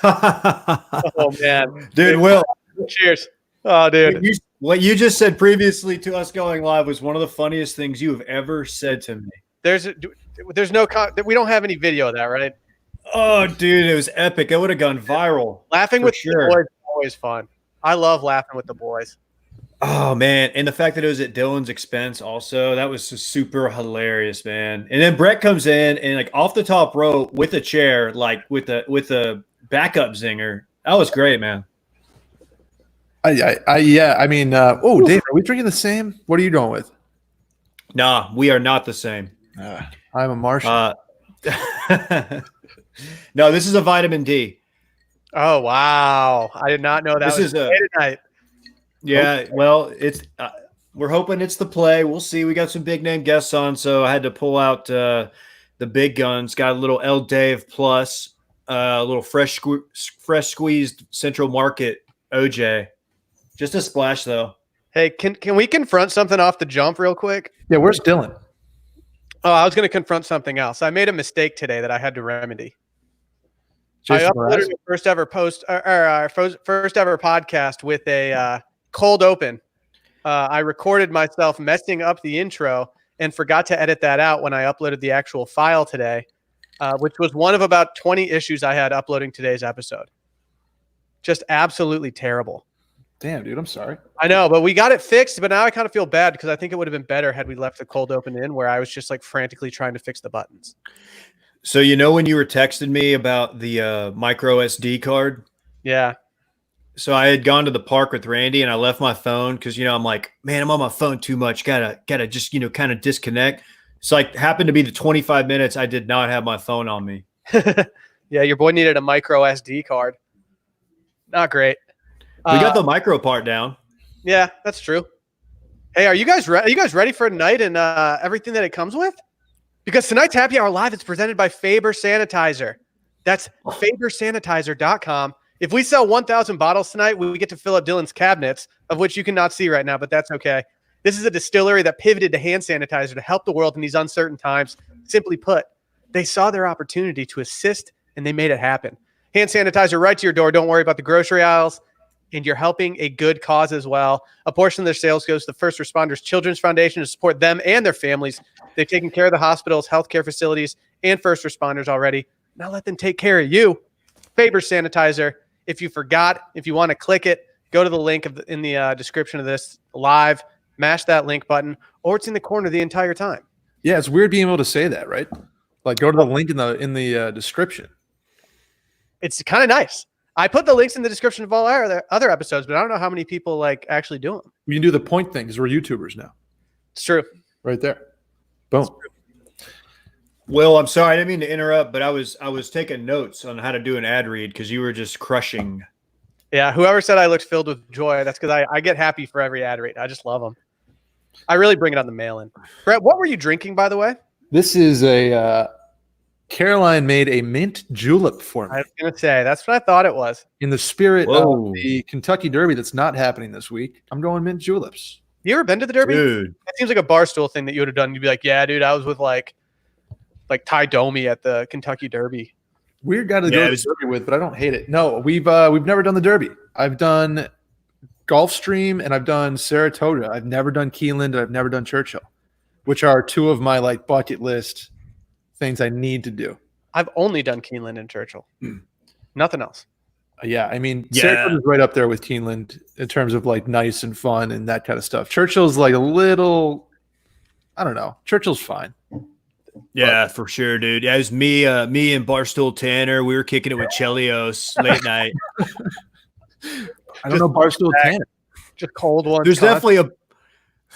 Oh man, dude, Will, cheers. Oh, dude, what you just said previously to us going live was one of the funniest things you have ever said to me. there's no we don't have any video of that, right? Oh, dude, it was epic. It would have gone viral. Laughing with sure. the boys is always fun. I love laughing with the boys. Oh man, and the fact that it was at Dylan's expense also, that was just super hilarious, man. And then Brett comes in and like off the top rope with a chair, like with a backup zinger. That was great, man. Yeah. I mean, oh, Dave, are we drinking the same? What are you going with? Nah, we are not the same. I'm a Martian. No, this is a vitamin D. Oh wow, I did not know that. This was is a tonight. Yeah, well, it's we're hoping it's the play. We'll see. We got some big name guests on, so I had to pull out the big guns. Got a little El Dave plus, a little fresh squeezed Central Market OJ. Just a splash, though. Hey, can we confront something off the jump real quick? Yeah, where's Dylan? Oh, I was going to confront something else. I made a mistake today that I had to remedy. Jason I uploaded a first ever podcast with a cold open. I recorded myself messing up the intro and forgot to edit that out when I uploaded the actual file today, which was one of about 20 issues I had uploading today's episode. Just absolutely terrible. Damn, dude, I'm sorry. I know, but we got it fixed. But now I kind of feel bad because I think it would have been better had we left the cold open in, where I was just like frantically trying to fix the buttons. So when you were texting me about the micro SD card? Yeah. So I had gone to the park with Randy and I left my phone because I'm like, man, I'm on my phone too much. Gotta just kind of disconnect. It's like happened to be the 25 minutes I did not have my phone on me. Yeah, your boy needed a micro SD card. Not great. We got the micro part down. Yeah, that's true. Hey, are you guys ready for tonight and everything that it comes with? Because tonight's Happy Hour Live is presented by Faber Sanitizer. That's fabersanitizer.com. If we sell 1,000 bottles tonight, we get to fill up Dylan's cabinets, of which you cannot see right now, but that's okay. This is a distillery that pivoted to hand sanitizer to help the world in these uncertain times. Simply put, they saw their opportunity to assist, and they made it happen. Hand sanitizer right to your door. Don't worry about the grocery aisles. And you're helping a good cause as well. A portion of their sales goes to the First Responders Children's Foundation to support them and their families. They've taken care of the hospitals, healthcare facilities, and first responders already. Now let them take care of you. Faber Sanitizer. If you forgot, if you want to click it, go to the link in the description of this live, mash that link button, or it's in the corner the entire time. Yeah, it's weird being able to say that, right? Like go to the link in the description. It's kind of nice. I put the links in the description of all our other episodes, but I don't know how many people like actually do them. We can do the point thing because we're YouTubers now. It's true. Right there. Boom. Will, I'm sorry, I didn't mean to interrupt, but I was taking notes on how to do an ad read because you were just crushing. Yeah, whoever said I looked filled with joy, that's because I get happy for every ad read. I just love them. I really bring it on the mail-in. Brett, what were you drinking, by the way? This is a Caroline made a mint julep for me. I was going to say, that's what I thought it was. In the spirit of the Kentucky Derby that's not happening this week, I'm going mint juleps. You ever been to the Derby? Dude. That seems like a Barstool thing that you would have done. You'd be like, yeah, dude, I was with like Ty Domi at the Kentucky Derby. Weird guy to go to the Derby with, but I don't hate it. No, we've never done the Derby. I've done Gulfstream and I've done Saratoga. I've never done Keeneland and I've never done Churchill, which are two of my like bucket list things I need to do. I've only done Keeneland and Churchill. Nothing else. Yeah, I mean, Saratoga's right up there with Keeneland in terms of like nice and fun and that kind of stuff. Churchill's like a little, I don't know. Churchill's fine. Yeah, for sure, dude. Yeah, it was me and Barstool Tanner. We were kicking it with Chelios late night. I don't know Barstool Tanner. Just cold one. There's definitely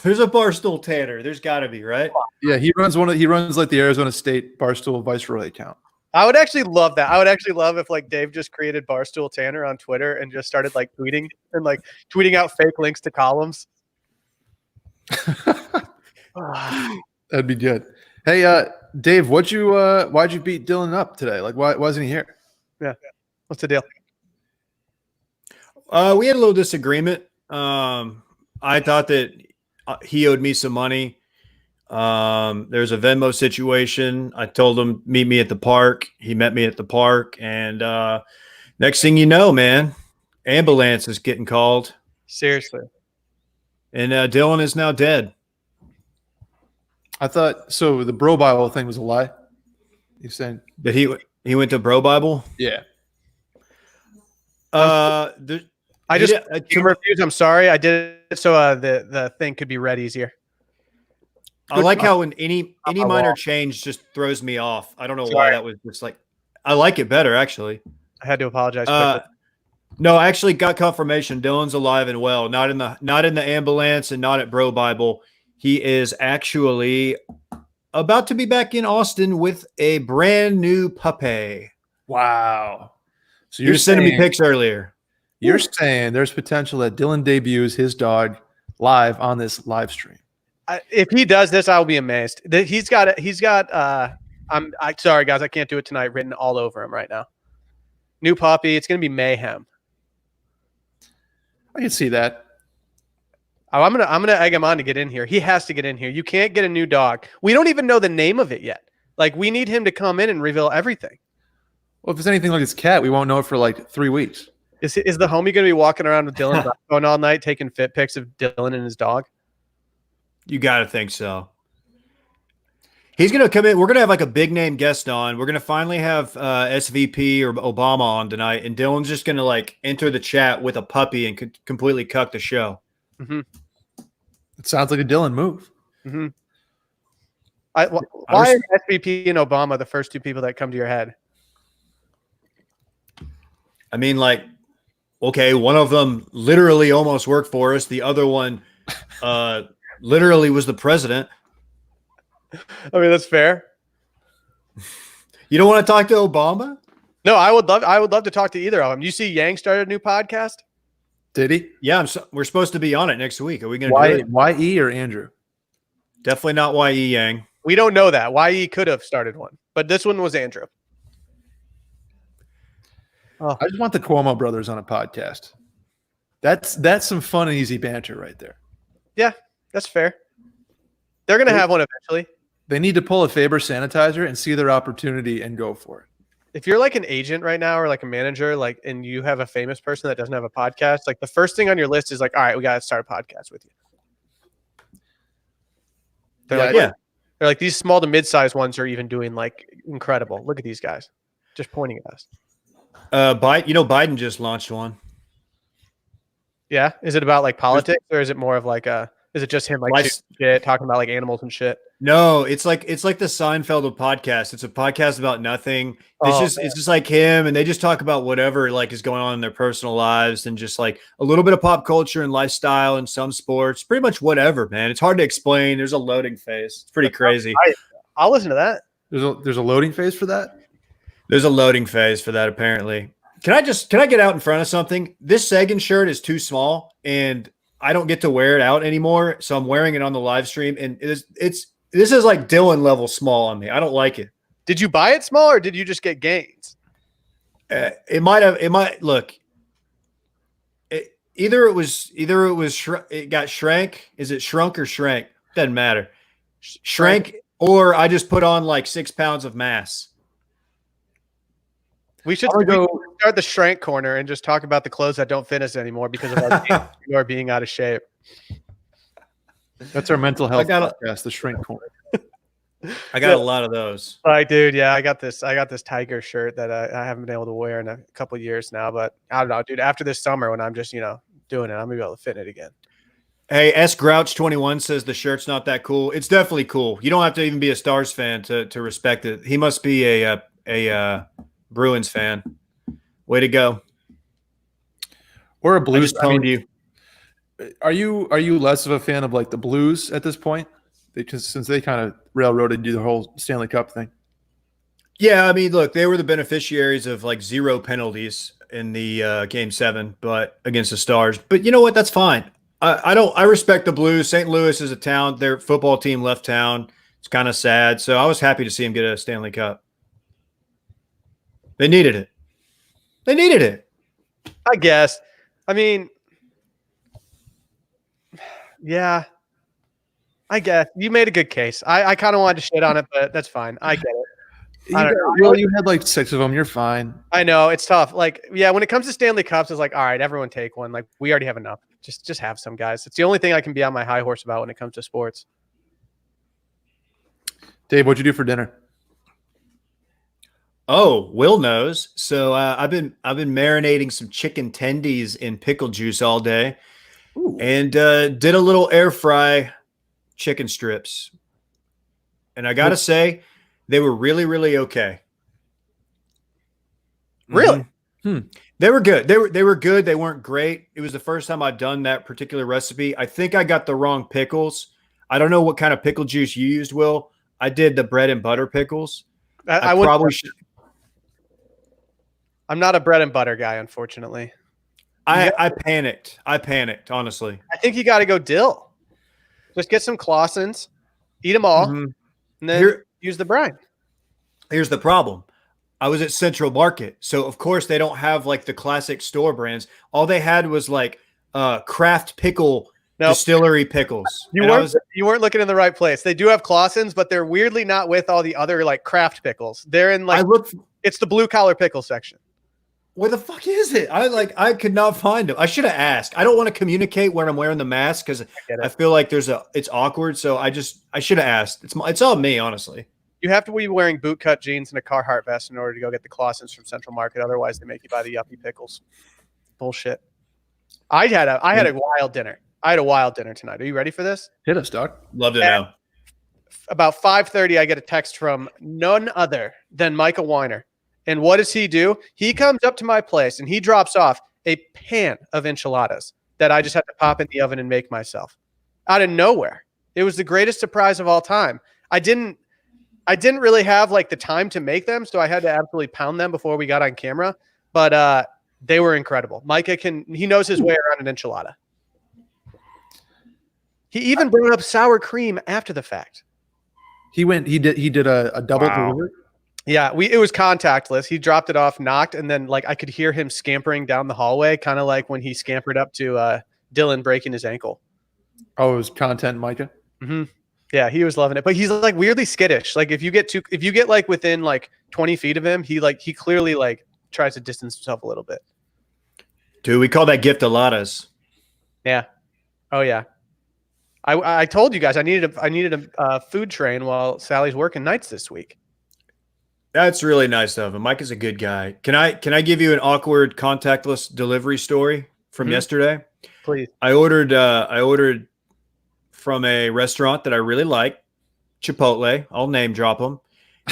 there's a Barstool Tanner. There's got to be, right? Yeah, he runs like the Arizona State Barstool Viceroy account. I would actually love that. I would actually love if like Dave just created Barstool Tanner on Twitter and just started like tweeting out fake links to columns. That'd be good. Hey, Dave, why'd you beat Dylan up today? Like, why wasn't he here? Yeah, what's the deal? We had a little disagreement. I thought that he owed me some money. There's a Venmo situation. I told him meet me at the park. He met me at the park, and Next thing you know, man, ambulance is getting called. Seriously. And Dylan is now dead. I thought so. The bro Bible thing was a lie. You saying That he went to Bro Bible? yeah? I just reviews. I'm sorry. I did it so the thing could be read easier. I like how when any minor change just throws me off. I don't know why that was just like. I like it better actually. I had to apologize quickly. No, I actually got confirmation. Dylan's alive and well. Not in the ambulance and not at Bro Bible. He is actually about to be back in Austin with a brand new puppy. Wow. So you're sending me pics earlier. You're saying there's potential that Dylan debuts his dog live on this live stream. If he does this, I'll be amazed. He's got. I'm sorry, guys. I can't do it tonight. Written all over him right now. New puppy. It's going to be mayhem. I can see that. Oh, I'm gonna egg him on to get in here. He has to get in here. You can't get a new dog. We don't even know the name of it yet. Like we need him to come in and reveal everything. Well, if it's anything like his cat, we won't know it for like 3 weeks. Is the homie going to be walking around with Dylan's phone all night, taking fit pics of Dylan and his dog? You got to think so. He's going to come in. We're going to have like a big name guest on. We're going to finally have SVP or Obama on tonight, and Dylan's just going to like enter the chat with a puppy and completely cuck the show. Mm-hmm. It sounds like a Dylan move. Mm-hmm. Why are SVP and Obama the first two people that come to your head? I mean, like, okay, one of them literally almost worked for us. The other one literally was the president. I mean, that's fair. You don't want to talk to Obama? No, I would love to talk to either of them. You see Yang started a new podcast? Did he? Yeah, we're supposed to be on it next week. Are we going to do it? YE or Andrew? Definitely not YE, Yang. We don't know that. YE could have started one, but this one was Andrew. Oh. I just want the Cuomo brothers on a podcast. That's some fun and easy banter right there. Yeah, that's fair. They're going to have one eventually. They need to pull a Faber sanitizer and see their opportunity and go for it. If you're like an agent right now or like a manager, like, and you have a famous person that doesn't have a podcast, like the first thing on your list is like, all right, we got to start a podcast with you. They're like these small to mid-sized ones are even doing like incredible. Look at these guys just pointing at us. Biden just launched one. Yeah. Is it about like politics or is it more of like is it just him like shit, talking about like animals and shit? No, it's like the Seinfeld of podcast. It's a podcast about nothing. It's just like him, and they just talk about whatever like is going on in their personal lives, and just like a little bit of pop culture and lifestyle and some sports. Pretty much whatever, man. It's hard to explain. There's a loading phase. It's pretty crazy. I'll listen to that. There's a loading phase for that? There's a loading phase for that, apparently. Can I get out in front of something? This Sagan shirt is too small, and I don't get to wear it out anymore, so I'm wearing it on the live stream, and this is like Dylan level small on me. I don't like it. Did you buy it small or did you just get gains? It might look. Either it got shrank. Is it shrunk or shrank? Doesn't matter. Shrank, or I just put on like 6 pounds of mass. We should start the shrank corner and just talk about the clothes that don't fit us anymore because of our being out of shape. That's our mental health podcast, the shrink corner. I got a lot of those. All right, dude. Yeah, I got this tiger shirt that I haven't been able to wear in a couple of years now, but I don't know, dude. After this summer, when I'm just doing it, I'm gonna be able to fit in it again. Hey, S Grouch 21 says the shirt's not that cool. It's definitely cool. You don't have to even be a Stars fan to respect it. He must be a Bruins fan. Way to go. Or a Blues. You. Are you less of a fan of like the Blues at this point? Because since they kind of railroaded you the whole Stanley Cup thing. Yeah, I mean, look, they were the beneficiaries of like 0 penalties in the Game 7, but against the Stars. But you know what? That's fine. I respect the Blues. St. Louis is a town. Their football team left town. It's kind of sad. So I was happy to see him get a Stanley Cup. They needed it. I guess. I mean, yeah, I guess you made a good case. I kind of wanted to shit on it, but that's fine. I get it. I don't know. Well, you had like 6 of them. You're fine. I know it's tough. Like, yeah, when it comes to Stanley Cups, it's like, all right, everyone take one. Like, we already have enough. Just have some, guys. It's the only thing I can be on my high horse about when it comes to sports. Dave, what'd you do for dinner? Oh, Will knows. So I've been marinating some chicken tendies in pickle juice all day, and did a little air fry chicken strips. And I gotta say, they were really, really okay. Really? They were good. They were good. They weren't great. It was the first time I'd done that particular recipe. I think I got the wrong pickles. I don't know what kind of pickle juice you used, Will. I did the bread and butter pickles. I probably should. I'm not a bread and butter guy, unfortunately. I panicked. Honestly. I think you got to go dill. Just get some Clausens, eat them all, and then use the brine. Here's the problem. I was at Central Market, so of course they don't have like the classic store brands. All they had was like craft pickle distillery pickles. You weren't looking in the right place. They do have Clausens, but they're weirdly not with all the other like craft pickles. They're in like it's the blue collar pickle section. Where the fuck is it? I could not find them. I should have asked. I don't want to communicate when I'm wearing the mask because I feel like it's awkward. So I should have asked. It's all me, honestly. You have to be wearing bootcut jeans and a Carhartt vest in order to go get the Clausens from Central Market. Otherwise, they make you buy the yuppie pickles. Bullshit. I had a wild dinner. I had a wild dinner tonight. Are you ready for this? Hit us, Doc. Love to know. About 5:30, I get a text from none other than Micah Weiner. And what does he do? He comes up to my place and he drops off a pan of enchiladas that I just had to pop in the oven and make myself out of nowhere. It was the greatest surprise of all time. I didn't really have like the time to make them, so I had to absolutely pound them before we got on camera. But they were incredible. Micah he knows his way around an enchilada. He even brought up sour cream after the fact. He did a double delivery. Yeah, it was contactless. He dropped it off, knocked, and then like I could hear him scampering down the hallway, kind of like when he scampered up to Dylan breaking his ankle. Oh, it was content, Micah. Mm-hmm. Yeah, he was loving it, but he's like weirdly skittish. Like if you get like within like 20 feet of him, he clearly like tries to distance himself a little bit. Dude, we call that giftoladas. Yeah. Oh yeah. I told you guys I needed a food train while Sally's working nights this week. That's really nice of him. Mike is a good guy. Can I give you an awkward contactless delivery story from yesterday? Please. I ordered from a restaurant that I really like, Chipotle. I'll name drop them,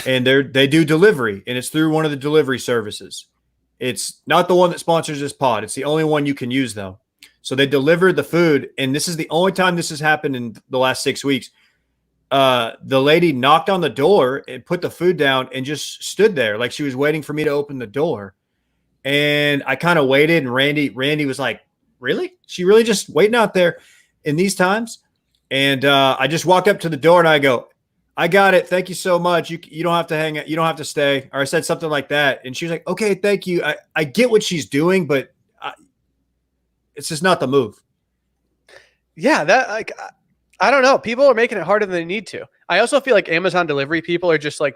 and they do delivery, and it's through one of the delivery services. It's not the one that sponsors this pod. It's the only one you can use though. So they delivered the food, and this is the only time this has happened in the last 6 weeks. The lady knocked on the door and put the food down and just stood there like she was waiting for me to open the door. And I kind of waited, and Randy was like, really? She really just waiting out there in these times? And I just walk up to the door and I go, I got it. Thank you so much. You don't have to hang out. You don't have to stay. Or I said something like that. And she was like, okay, thank you. I get what she's doing, but it's just not the move. Yeah, that like I don't know. People are making it harder than they need to. I also feel like Amazon delivery people are just like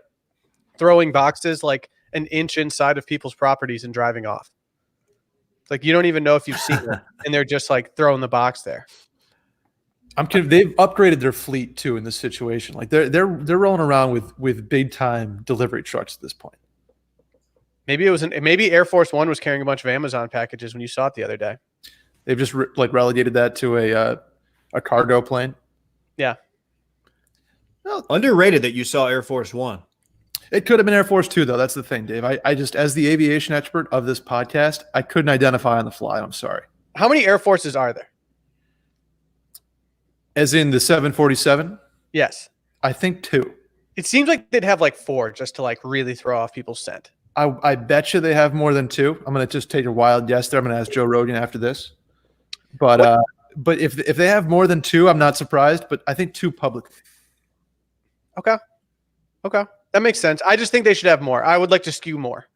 throwing boxes like an inch inside of people's properties and driving off. It's like you don't even know if you've seen them, and they're just like throwing the box there. I'm kidding. They've upgraded their fleet too in this situation. Like they're rolling around with big time delivery trucks at this point. Maybe maybe Air Force One was carrying a bunch of Amazon packages when you saw it the other day. They've just relegated that to a cargo plane. Yeah. Well, underrated that you saw Air Force One. It could have been Air Force Two, though. That's the thing, Dave. I just, as the aviation expert of this podcast, I couldn't identify on the fly. I'm sorry. How many Air Forces are there? As in the 747? Yes. I think 2. It seems like they'd have like 4 just to like really throw off people's scent. I bet you they have more than 2. I'm going to just take a wild guess there. I'm going to ask Joe Rogan after this. But if they have more than 2, I'm not surprised. But I think 2 publicly. Okay. That makes sense. I just think they should have more. I would like to skew more.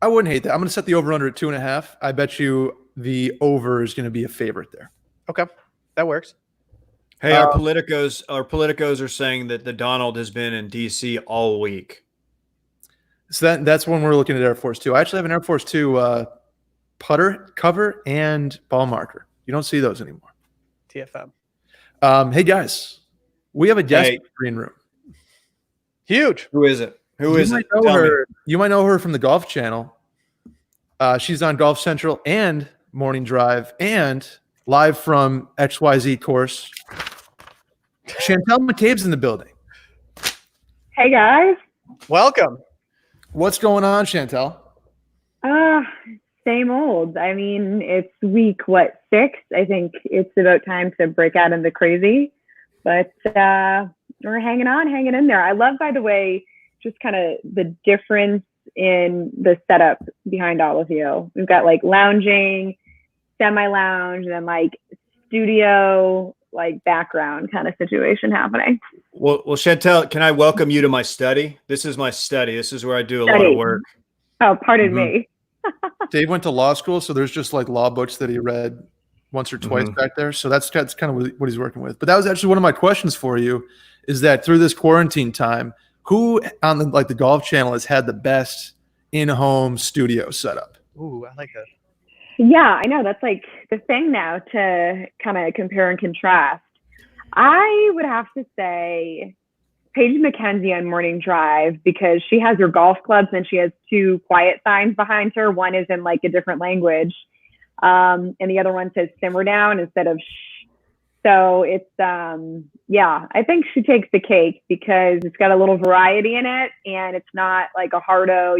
I wouldn't hate that. I'm going to set the over-under at 2.5. I bet you the over is going to be a favorite there. Okay. That works. Hey, our politicos are saying that the Donald has been in DC all week. So that's when we're looking at Air Force 2. I actually have an Air Force 2 putter cover and ball marker. You don't see those anymore. TFM. Hey guys, we have a guest in the green room. Huge. Who is it? Who is it? You might know her from the Golf Channel. She's on Golf Central and Morning Drive and live from XYZ course. Chantel McCabe's in the building. Hey guys. Welcome. What's going on, Chantel? Same old. I mean, it's week 6? I think it's about time to break out into crazy. But we're hanging in there. I love, by the way, just kind of the difference in the setup behind all of you. We've got like lounging, semi-lounge, and then like studio, like background kind of situation happening. Well, Chantelle, can I welcome you to my study? This is my study. This is where I do a lot of work. Oh, pardon me. Dave went to law school, so there's just like law books that he read once or twice back there. So that's kind of what he's working with. But that was actually one of my questions for you, is that through this quarantine time, who on the Golf Channel has had the best in-home studio setup? Ooh, I like that. Yeah, I know. That's like the thing now to kind of compare and contrast. I would have to say Paige McKenzie on Morning Drive, because she has her golf clubs and she has 2 quiet signs behind her. One is in like a different language. And the other one says simmer down instead of shh. So it's, yeah, I think she takes the cake because it's got a little variety in it and it's not like a hardo,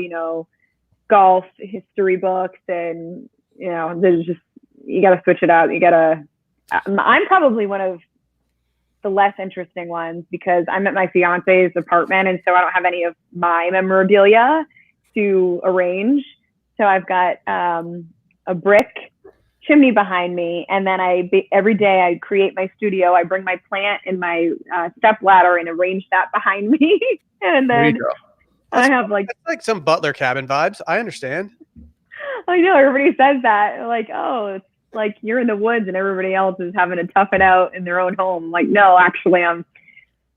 golf history books and, there's just, you got to switch it out. I'm probably one of the less interesting ones because I'm at my fiance's apartment and so I don't have any of my memorabilia to arrange. So I've got a brick chimney behind me, and then every day I create my studio. I bring my plant and my step ladder and arrange that behind me, and then I have that's like some Butler cabin vibes. I understand. I know everybody says that, like, oh, it's like you're in the woods and everybody else is having to tough it out in their own home. Like, no, actually,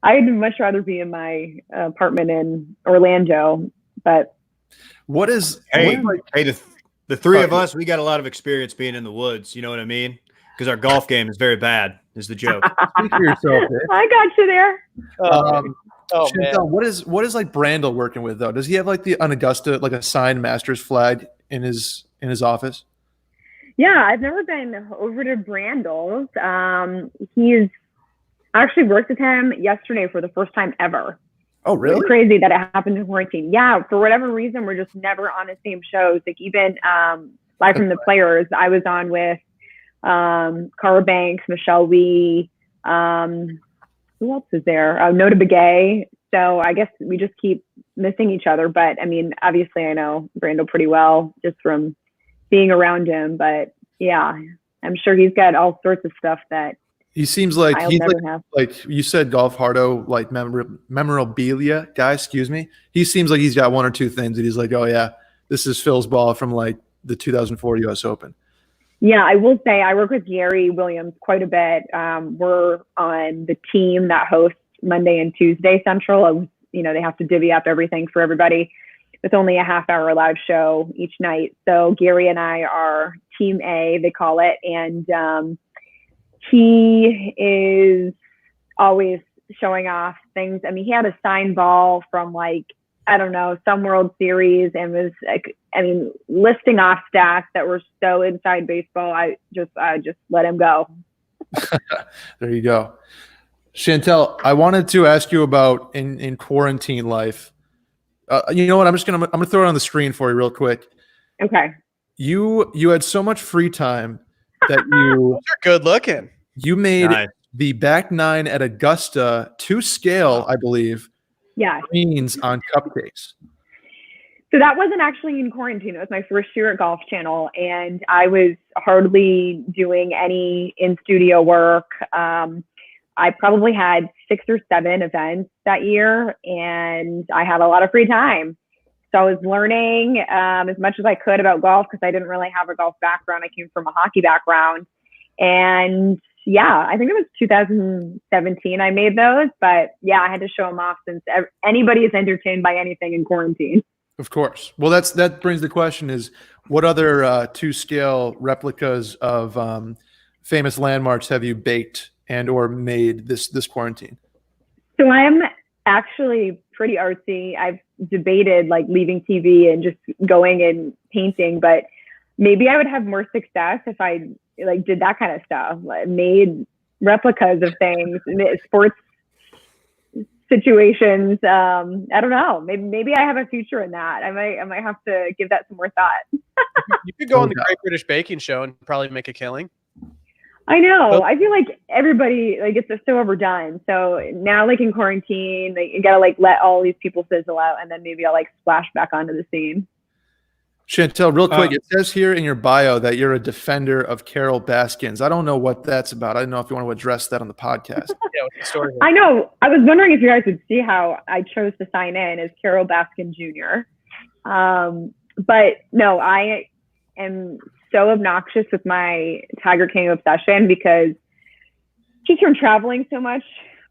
I'd much rather be in my apartment in Orlando. But the three of us, we got a lot of experience being in the woods. You know what I mean? Because our golf game is very bad, is the joke. Speak for yourself, Dave. I got you there. Chantel, what is like Brandel working with though? Does he have like an Augusta, like a signed Masters flag in his office? Yeah, I've never been over to Brandel's. He's actually worked with him yesterday for the first time ever. Oh, really? It's crazy that it happened in quarantine. Yeah, for whatever reason, we're just never on the same shows. Like even Live from the Players, I was on with Cara Banks, Michelle Wee. Who else is there? Nota Begay. So I guess we just keep missing each other. But I mean, obviously, I know Brandel pretty well just from being around him. But yeah, I'm sure he's got all sorts of stuff that. He seems like he's like you said, golf hardo, like memorabilia guy. Excuse me. He seems like he's got 1 or 2 things that he's like, oh yeah, this is Phil's ball from like the 2004 U.S. Open. Yeah, I will say I work with Gary Williams quite a bit. We're on the team that hosts Monday and Tuesday Central. They have to divvy up everything for everybody. It's only a half-hour live show each night. So Gary and I are Team A, they call it, and he is always showing off things. I mean, he had a signed ball from like, I don't know, some World Series and was like, listing off stats that were so inside baseball. I just let him go. There you go. Chantelle, I wanted to ask you about in quarantine life. You know what? I'm gonna throw it on the screen for you real quick. Okay. You had so much free time that you're good looking. You made the back 9 at Augusta to scale, I believe. Yeah. Greens on cupcakes. So that wasn't actually in quarantine. It was my first year at Golf Channel, and I was hardly doing any in-studio work. I probably had 6 or 7 events that year, and I had a lot of free time. So I was learning as much as I could about golf because I didn't really have a golf background. I came from a hockey background. And yeah, I think it was 2017 I made those, but yeah, I had to show them off since anybody is entertained by anything in quarantine. Of course. Well, that brings the question is, what other 2-scale replicas of famous landmarks have you baked and or made this quarantine? So I'm actually pretty artsy. I've debated like leaving TV and just going and painting, but maybe I would have more success if I like did that kind of stuff, like, made replicas of things, sports situations. I don't know. Maybe I have a future in that. I might have to give that some more thought. You could go on the Great British Baking Show and probably make a killing. I know. I feel like everybody like it's so overdone. So now, like in quarantine, like, you gotta like let all these people fizzle out, and then maybe I'll like splash back onto the scene. Chantelle, real quick, it says here in your bio that you're a defender of Carol Baskins. I don't know what that's about. I don't know if you want to address that on the podcast. Yeah, what's the story? I know. I was wondering if you guys would see how I chose to sign in as Carol Baskin Jr. But no, I am so obnoxious with my Tiger King obsession because just from traveling so much,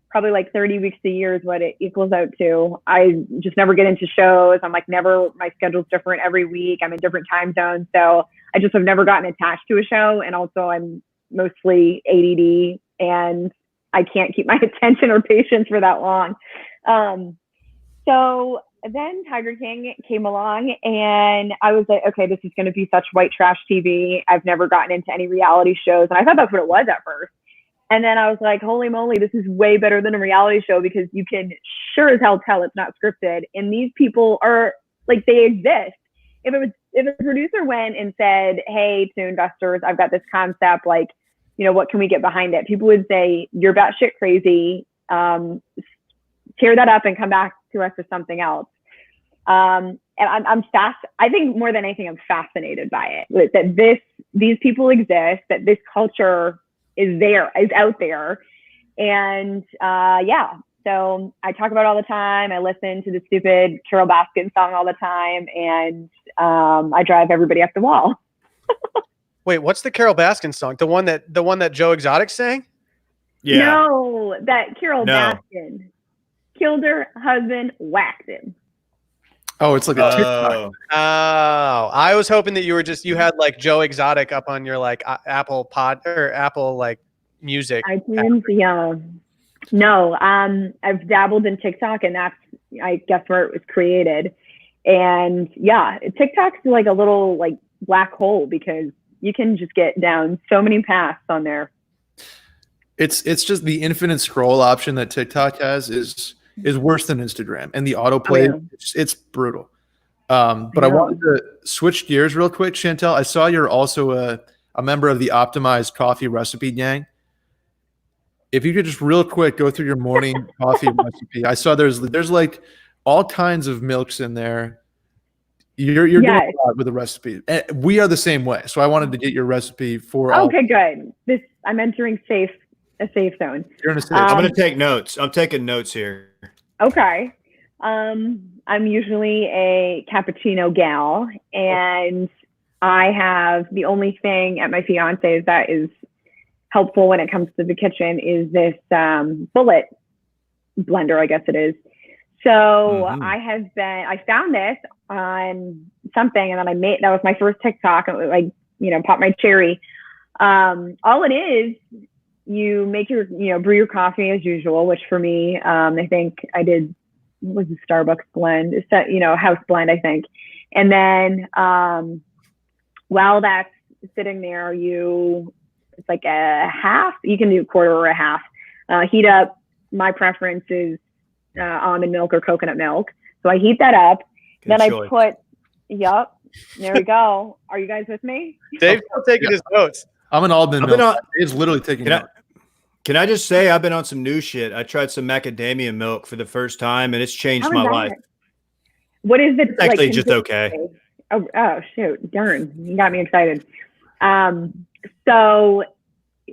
probably like 30 weeks a year is what it equals out to. I just never get into shows. I'm like my schedule's different every week. I'm in different time zones. So I just have never gotten attached to a show. And also I'm mostly ADD and I can't keep my attention or patience for that long. So then Tiger King came along and I was like, okay, this is going to be such white trash TV. I've never gotten into any reality shows. And I thought that's what it was at first. And then I was like, holy moly, this is way better than a reality show because you can sure as hell tell it's not scripted. And these people are like, they exist. If a producer went and said, hey, to investors, I've got this concept, like, you know, what can we get behind it? People would say, you're batshit crazy. Tear that up and come back to us with something else. And I think more than anything, I'm fascinated by it, that these people exist, that this culture is out there. And yeah, so I talk about it all the time. I listen to the stupid Carol Baskin song all the time. And I drive everybody up the wall. Wait, what's the Carol Baskin song? The one that Joe Exotic sang? Yeah. No, that Carol Baskin killed her husband, whacked him. Oh, it's like a TikTok. Oh, I was hoping that you had like Joe Exotic up on your like Apple Pod or Apple like music. iTunes, yeah. No, I've dabbled in TikTok, and that's I guess where it was created. And yeah, TikTok's like a little like black hole because you can just get down so many paths on there. It's just the infinite scroll option that TikTok has is worse than Instagram, and the autoplay, it's brutal. But I wanted to switch gears real quick, Chantelle. I saw you're also a member of the Optimized Coffee Recipe Gang. If you could just real quick go through your morning coffee recipe. I saw there's like all kinds of milks in there. You're doing a lot with the recipe. We are the same way, so I wanted to get your recipe for. Okay, good. I'm entering a safe zone. You're in a safe. I'm going to take notes. I'm taking notes here. Okay. I'm usually a cappuccino gal, and I have the only thing at my fiance's that is helpful when it comes to the kitchen is this bullet blender, I guess it is. So I found this on something, and then that was my first TikTok. I popped my cherry. All it is, you make brew your coffee as usual, which for me, I think I did, what was the Starbucks blend? It's that, house blend, I think. And then while that's sitting there, it's like a half, you can do a quarter or a half. Heat up, my preference is almond milk or coconut milk. So I heat that up. Good then choice. I put, there we go. Are you guys with me? Dave's still taking his notes. I'm an almond milk. Dave's literally taking notes. Can I just say I've been on some new shit. I tried some macadamia milk for the first time, and it's changed my life. What is it? It's actually just okay. Oh, shoot. Darn. You got me excited. So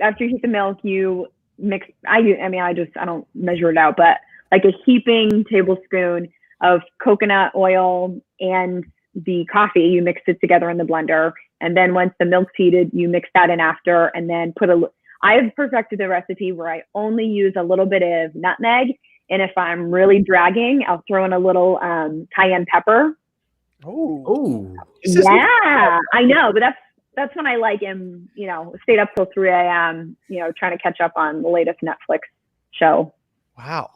after you heat the milk, you mix, I don't measure it out, but like a heaping tablespoon of coconut oil and the coffee, you mix it together in the blender. And then once the milk's heated, you mix that in after, and then I've perfected the recipe where I only use a little bit of nutmeg. And if I'm really dragging, I'll throw in a little cayenne pepper. Oh, Yeah, I know, but that's when I am, stayed up till 3 a.m., trying to catch up on the latest Netflix show. Wow.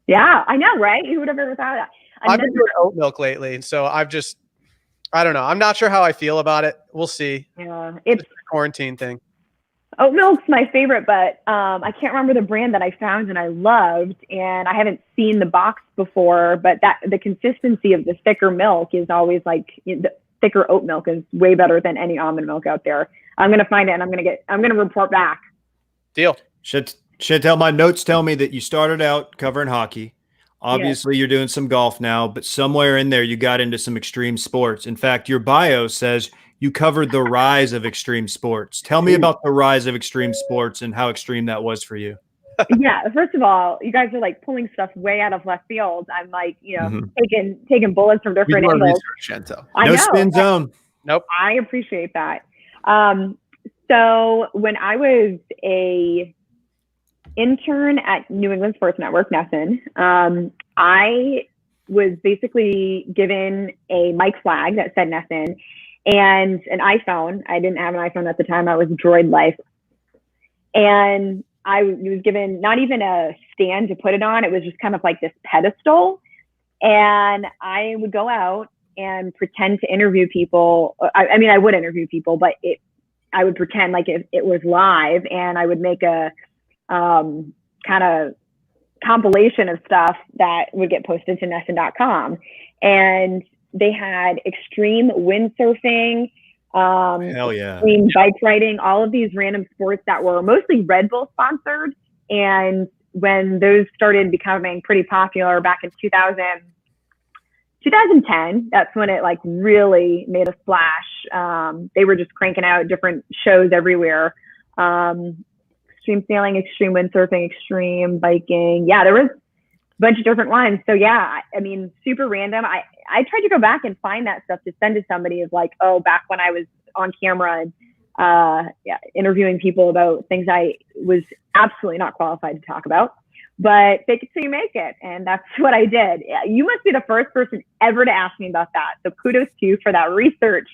Yeah, I know, right? Who would have ever thought of that? I've been doing oat milk lately, and so I don't know. I'm not sure how I feel about it. We'll see. Yeah, It's a quarantine thing. Oat milk's my favorite, but I can't remember the brand that I found and I loved, and I haven't seen the box before, but the consistency of the thicker milk is always the thicker oat milk is way better than any almond milk out there. I'm going to find it and I'm going to report back. Deal. Chantelle, my notes tell me that you started out covering hockey. Obviously, You're doing some golf now, but somewhere in there you got into some extreme sports. In fact, your bio says you covered the rise of extreme sports. Tell me about the rise of extreme sports and how extreme that was for you. Yeah, first of all, you guys are pulling stuff way out of left field. I'm taking bullets from different angles. Chantelle. No spin zone. Nope. I appreciate that. So when I was a intern at New England Sports Network, Nesson, I was basically given a mic flag that said Nesson and an iPhone. I didn't have an iPhone at the time. I was Droid Life. And I was given not even a stand to put it on. It was just kind of like this pedestal. And I would go out and pretend to interview people. I would interview people, but I would pretend like it was live, and I would make a kind of compilation of stuff that would get posted to Nesson.com. And they had extreme windsurfing, Hell yeah, extreme bike riding, all of these random sports that were mostly Red Bull sponsored. And when those started becoming pretty popular back in 2010, that's when it really made a splash. They were just cranking out different shows everywhere. Extreme sailing, extreme windsurfing, extreme biking. Yeah, there was a bunch of different ones. So yeah, super random. I tried to go back and find that stuff to send to somebody of back when I was on camera and interviewing people about things I was absolutely not qualified to talk about. But fake it till you make it. And that's what I did. You must be the first person ever to ask me about that. So kudos to you for that research.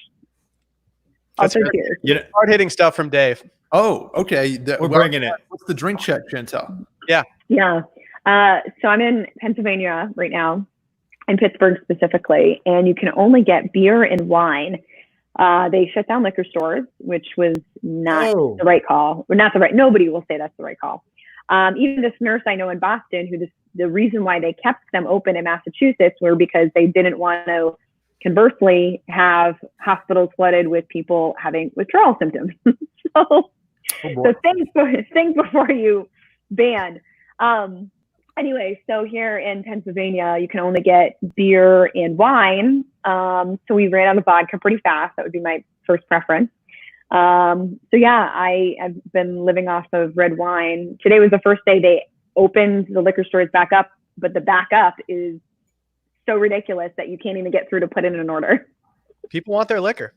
That's hard-hitting stuff from Dave. Oh, okay. We're bringing it. What's the drink check, Chantelle? Yeah. Yeah. So I'm in Pennsylvania right now, in Pittsburgh specifically, and you can only get beer and wine. They shut down liquor stores, which was not the right call. Nobody will say that's the right call. Even this nurse I know in Boston, the reason why they kept them open in Massachusetts were because they didn't want to, conversely, have hospitals flooded with people having withdrawal symptoms. So think before you ban. Anyway, so here in Pennsylvania, you can only get beer and wine. So we ran out of vodka pretty fast. That would be my first preference. So yeah, I have been living off of red wine. Today was the first day they opened the liquor stores back up, but the backup is so ridiculous that you can't even get through to put in an order. People want their liquor.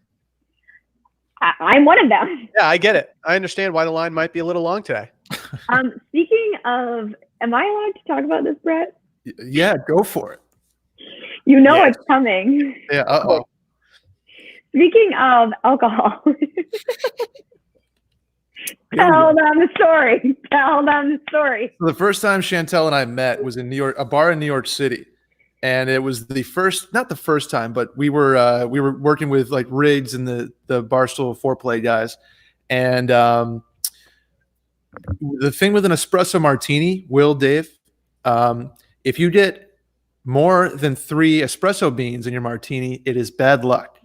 I'm one of them. Yeah, I get it. I understand why the line might be a little long today. Speaking of, am I allowed to talk about this, Brett? Yeah, go for it. It's coming. Yeah. Uh-oh. Speaking of alcohol, tell them the story. So the first time Chantelle and I met was in New York, a bar in New York City. And it was not the first time, but we were working with Riggs and the Barstool Foreplay guys. And the thing with an espresso martini, Dave, if you get more than 3 espresso beans in your martini, it is bad luck.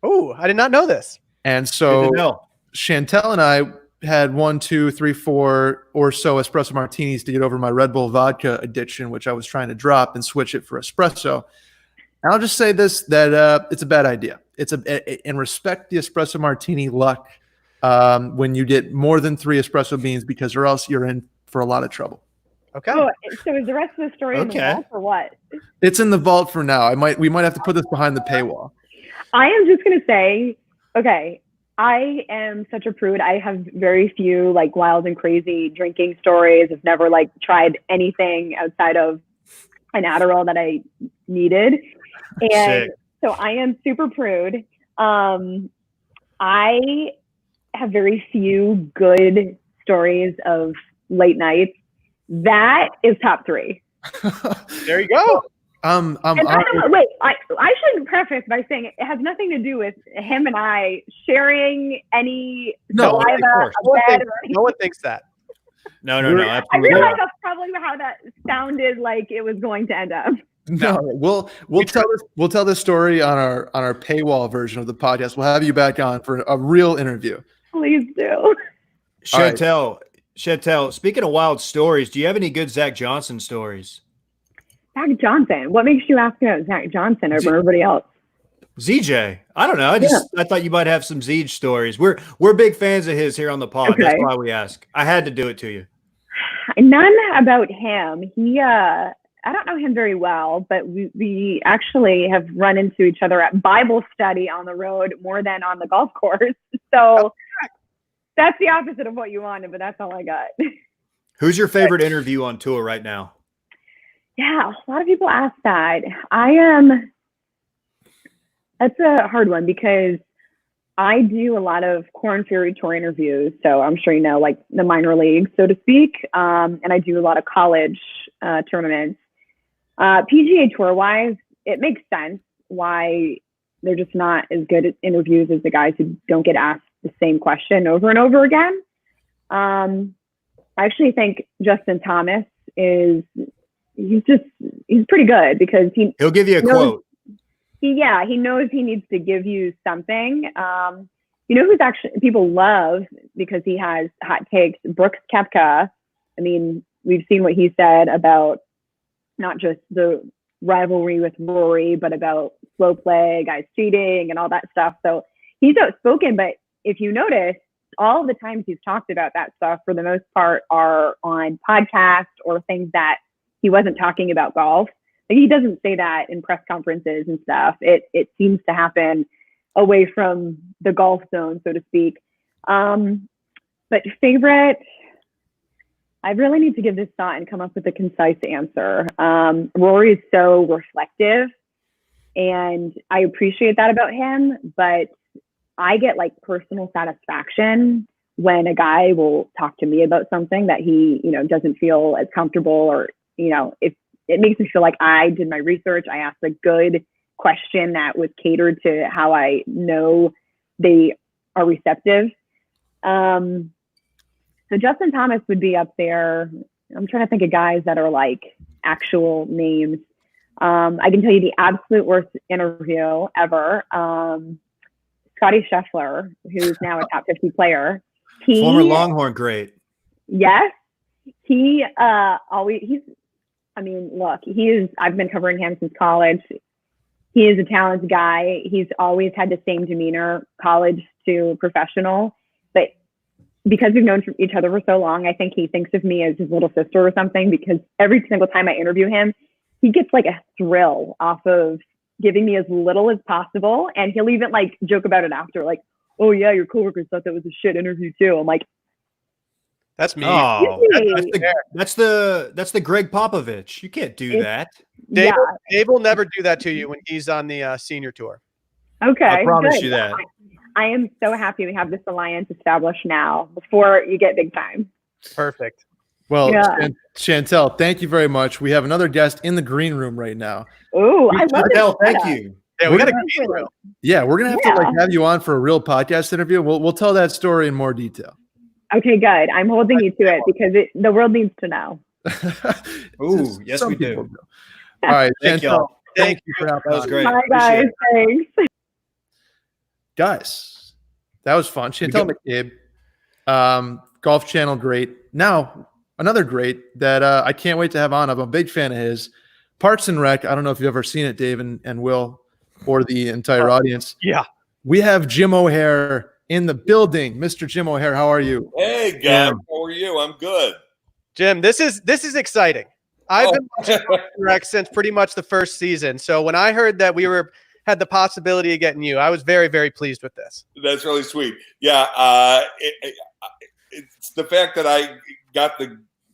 Oh, I did not know this. And so Chantelle and I had 1, 2, 3, 4 or so espresso martinis to get over my Red Bull vodka addiction, which I was trying to drop and switch it for espresso. And I'll just say this, that it's a bad idea. And respect the espresso martini luck when you get more than 3 espresso beans, because or else you're in for a lot of trouble. Okay. Oh, so is the rest of the story in the vault or what? It's in the vault for now. We might have to put this behind the paywall. I am just going to say, okay, I am such a prude. I have very few like wild and crazy drinking stories. I've never like tried anything outside of an Adderall that I needed. And Sick. so I am super prude. I have very few good stories of late nights. That is top 3. There you go. And by the way, wait, I should preface by saying it has nothing to do with him and I sharing any saliva. No one thinks that. No, I absolutely realize not. that's probably how that sounded like it was going to end up. No, we'll tell this story on our paywall version of the podcast. We'll have you back on for a real interview. Please do. Chantelle, speaking of wild stories, do you have any good Zach Johnson stories? Zach Johnson. What makes you ask about Zach Johnson over everybody else? ZJ. I don't know. I thought you might have some Zeej stories. We're big fans of his here on the pod. Okay. That's why we ask. I had to do it to you. None about him. I don't know him very well, but we actually have run into each other at Bible study on the road more than on the golf course. So that's the opposite of what you wanted, but that's all I got. Who's your favorite interview on tour right now? Yeah, a lot of people ask that. That's a hard one because I do a lot of Corn Ferry Tour interviews. So I'm sure you know, like the minor leagues, so to speak. And I do a lot of college tournaments. PGA Tour wise, it makes sense why they're just not as good at interviews as the guys who don't get asked the same question over and over again. I actually think Justin Thomas he's pretty good because he'll give you a quote. He knows he needs to give you something. You know who's actually people love because he has hot takes? Brooks Koepka. I mean, we've seen what he said about not just the rivalry with Rory, but about slow play, guys cheating and all that stuff. So he's outspoken, but if you notice, all the times he's talked about that stuff for the most part are on podcasts or things that he wasn't talking about golf. Like he doesn't say that in press conferences and stuff. It seems to happen away from the golf zone, so to speak. But favorite, I really need to give this thought and come up with a concise answer. Rory is so reflective and I appreciate that about him, but I get like personal satisfaction when a guy will talk to me about something that he, doesn't feel as comfortable or, if it makes me feel like I did my research. I asked a good question that was catered to how I know they are receptive. So Justin Thomas would be up there. I'm trying to think of guys that are like actual names. I can tell you the absolute worst interview ever. Scotty Scheffler, who's now a top 50 player. Former Longhorn great. Yes. I've been covering him since college. He is a talented guy. He's always had the same demeanor, college to professional. But because we've known each other for so long, I think he thinks of me as his little sister or something, because every single time I interview him, he gets like a thrill off of giving me as little as possible. And he'll even like joke about it after, like, oh yeah, your coworkers thought that was a shit interview too. I'm like, that's me. Oh, that's the Greg Popovich. You can't do that. Dave will never do that to you when he's on the senior tour. Okay. I promise you that. I am so happy we have this alliance established now before you get big time. Perfect. Well, yeah. Chantelle, thank you very much. We have another guest in the green room right now. Oh, I love Chantelle, thank you. Yeah, we got a green room. Yeah, we're gonna have to have you on for a real podcast interview. We'll tell that story in more detail. Okay, good. I'm holding you to it because the world needs to know. Ooh, yes, we do. All right, thank you. Thank you for helping. That was great. Bye, guys. Thanks. Guys, that was fun. Chantel McCabe, Golf Channel great. Now, another great that I can't wait to have on. I'm a big fan of his. Parks and Rec. I don't know if you've ever seen it, Dave and Will, or the entire audience. Yeah. We have Jim O'Hare in the building. Mr. Jim O'Hare, how are you? Hey, guys. How are you? I'm good. Jim, this is exciting. I've been watching Parks and Rec since pretty much the first season. So when I heard that we were had the possibility of getting you. I was very, very pleased with this. That's really sweet. Yeah, it's the fact that I got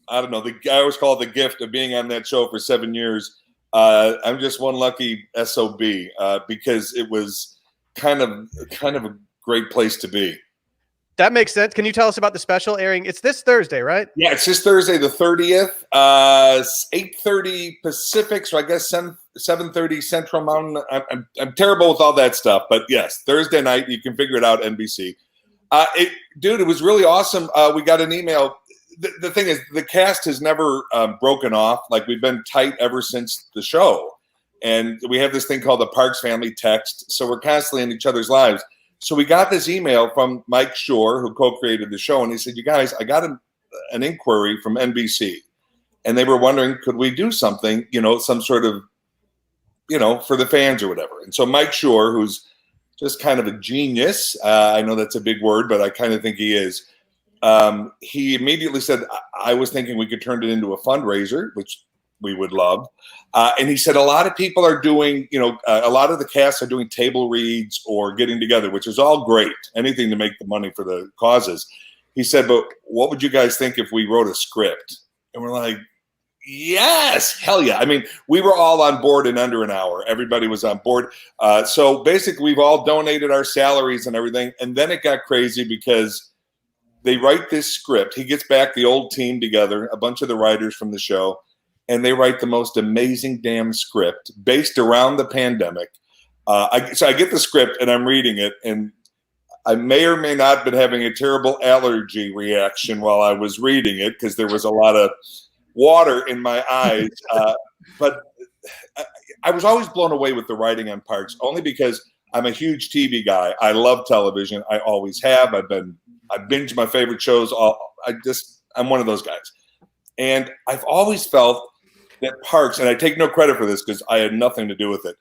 I always call it the gift of being on that show for 7 years. I'm just one lucky SOB because it was kind of a great place to be. That makes sense. Can you tell us about the special airing? It's this Thursday, right? Yeah, it's this Thursday, the 30th, 8:30 Pacific. So I guess 7:30 Central Mountain. I'm terrible with all that stuff, but yes, Thursday night. You can figure it out. NBC. Dude, it was really awesome. We got an email. The thing is, the cast has never broken off. Like, we've been tight ever since the show, and we have this thing called the Parks Family Text. So we're constantly in each other's lives. So we got this email from Mike Shore, who co-created the show, and he said, "You guys, I got an inquiry from NBC, and they were wondering, could we do something, some sort of, for the fans or whatever." And so Mike Shore, who's just kind of a genius, I know that's a big word, but I kind of think he is. He immediately said, "I was thinking we could turn it into a fundraiser," which we would love. And he said a lot of people are doing, a lot of the cast are doing table reads or getting together, which is all great. Anything to make the money for the causes. He said, "But what would you guys think if we wrote a script?" And we're like, yes, hell yeah. I mean, we were all on board in under an hour. Everybody was on board. So basically, we've all donated our salaries and everything. And then it got crazy because they write this script. He gets back the old team together, a bunch of the writers from the show, and they write the most amazing damn script based around the pandemic. So I get the script and I'm reading it, and I may or may not have been having a terrible allergy reaction while I was reading it because there was a lot of water in my eyes. But I was always blown away with the writing on Parks, only because I'm a huge TV guy. I love television. I always have. I binge my favorite shows. I'm one of those guys. And I've always felt that Parks, and I take no credit for this because I had nothing to do with it,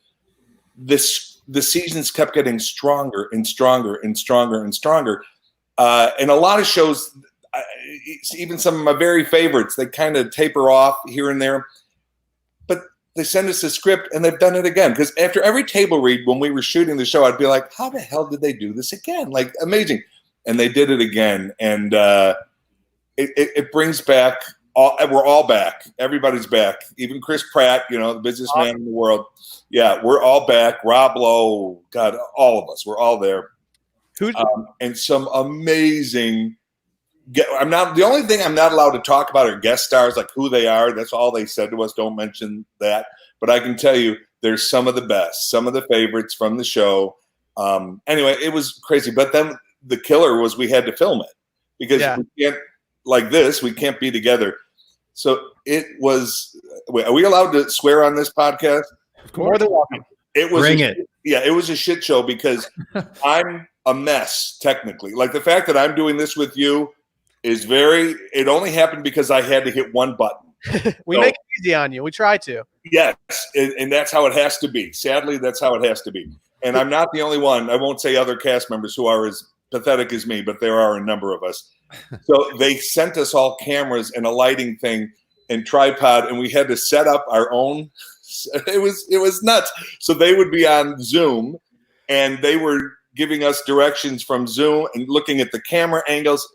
the seasons kept getting stronger and stronger and stronger and stronger. And a lot of shows, even some of my very favorites, they kind of taper off here and there. But they send us a script and they've done it again. Because after every table read, when we were shooting the show, I'd be like, how the hell did they do this again? Like, amazing. And they did it again. And it brings back, we're all back. Everybody's back. Even Chris Pratt, the businessman in the world. Yeah, we're all back. Rob Lowe, God, all of us. We're all there. And some amazing. The only thing I'm not allowed to talk about are guest stars, like who they are. That's all they said to us. Don't mention that. But I can tell you, there's some of the best, some of the favorites from the show. Anyway, it was crazy. But then the killer was we had to film it because we can't, like this, we can't be together. So it was. Wait, are we allowed to swear on this podcast? Of course. It was. Bring it. Yeah, it was a shit show because I'm a mess technically. Like the fact that I'm doing this with you is it only happened because I had to hit one button. We make it easy on you. We try to. Yes, and that's how it has to be. Sadly, that's how it has to be. And I'm not the only one. I won't say other cast members who are as pathetic as me, but there are a number of us. So they sent us all cameras and a lighting thing and tripod, and we had to set up our own. It was nuts. So they would be on Zoom, and they were giving us directions from Zoom and looking at the camera angles.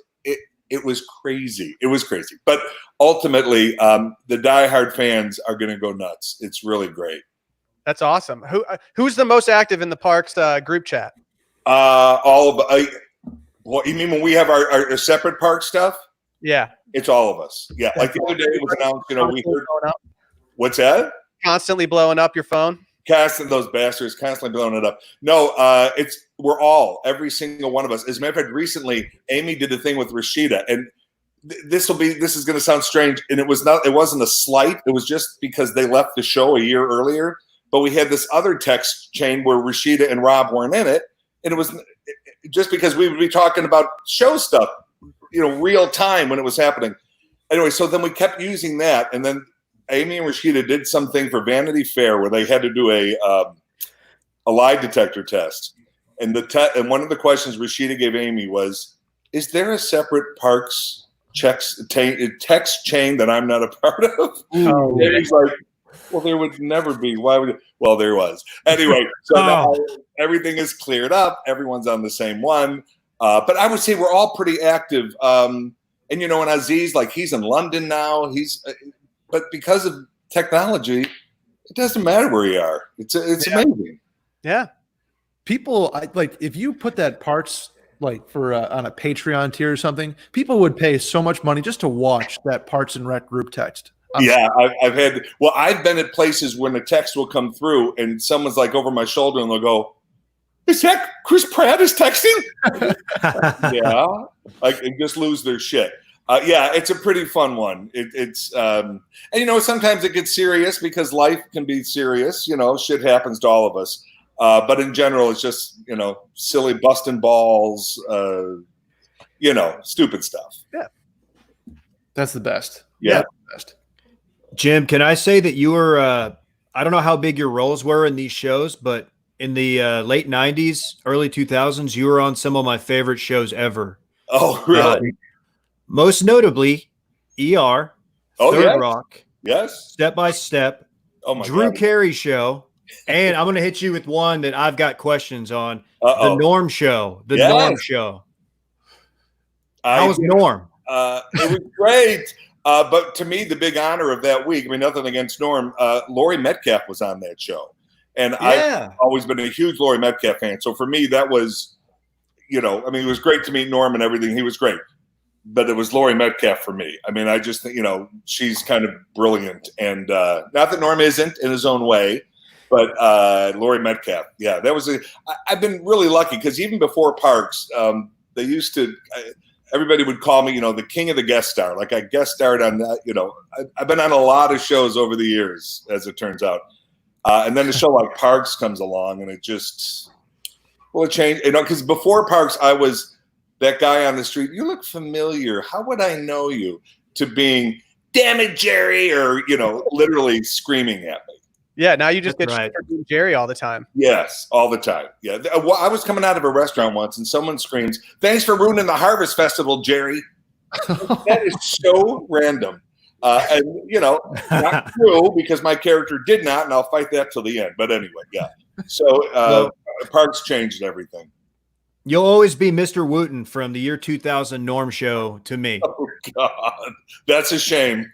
It was crazy. It was crazy. But ultimately, the diehard fans are going to go nuts. It's really great. That's awesome. Who's the most active in the Parks group chat? Well, you mean when we have our separate park stuff? Yeah. It's all of us. Yeah. Like the other day it was announced, we heard. What's that? Constantly blowing up your phone? Those bastards constantly blowing it up. No, every single one of us. As a matter of fact, recently Amy did a thing with Rashida, and this is going to sound strange, and it wasn't a slight. It was just because they left the show a year earlier, but we had this other text chain where Rashida and Rob weren't in it, and it was just because we would be talking about show stuff, real time when it was happening. Anyway, so then we kept using that, and then Amy and Rashida did something for Vanity Fair where they had to do a lie detector test. And and one of the questions Rashida gave Amy was, is there a separate Parks text chain that I'm not a part of? Oh, Amy's like, Well, there would never be. Why would? Well, there was. Anyway, so now everything is cleared up. Everyone's on the same one. But I would say we're all pretty active. And you know, and Aziz, like he's in London now. But because of technology, it doesn't matter where you are. It's amazing. Yeah. People, like if you put that parts like for on a Patreon tier or something, people would pay so much money just to watch that Parts and Rec group text. I've been at places when a text will come through and someone's like over my shoulder and they'll go, "Is that Chris Pratt is texting?" Yeah, like and just lose their shit. Yeah, it's a pretty fun one. It's and you know, sometimes it gets serious because life can be serious. You know, shit happens to all of us. But in general, it's just, you know, silly busting balls, you know, stupid stuff. Yeah, that's the best. Yeah, the best. Jim, can I say that you were, I don't know how big your roles were in these shows, but in the late 90s, early 2000s, you were on some of my favorite shows ever. Oh, really? Most notably, ER, Third Rock, Step by Step, Drew Carey Show, and I'm going to hit you with one that I've got questions on. The Norm Show. Norm Show. How was Norm? It was great. But to me, the big honor of that week, I mean, nothing against Norm, Laurie Metcalf was on that show. And I've always been a huge Laurie Metcalf fan. So for me, that was, you know, I mean, it was great to meet Norm and everything. He was great. But it was Laurie Metcalf for me. I mean, I just think, you know, she's kind of brilliant. And not that Norm isn't in his own way, but Laurie Metcalf, yeah, that was I've been really lucky because even before Parks, they used to everybody would call me, you know, the king of the guest star. Like I guest starred on that, you know, I've been on a lot of shows over the years, as it turns out. And then a show like Parks comes along and it just, well, it changed, you know, because before Parks, I was that guy on the street. You look familiar. How would I know you? To being, damn it, Jerry, or, you know, literally screaming at me. Yeah, now you just get Jerry all the time. Yes, all the time. Yeah, I was coming out of a restaurant once, and someone screams, "Thanks for ruining the Harvest Festival, Jerry." That is so random, and you know, not true because my character did not, and I'll fight that till the end. But anyway, yeah. So Parks changed everything. You'll always be Mr. Wooten from the year 2000 Norm Show to me. Oh God, that's a shame.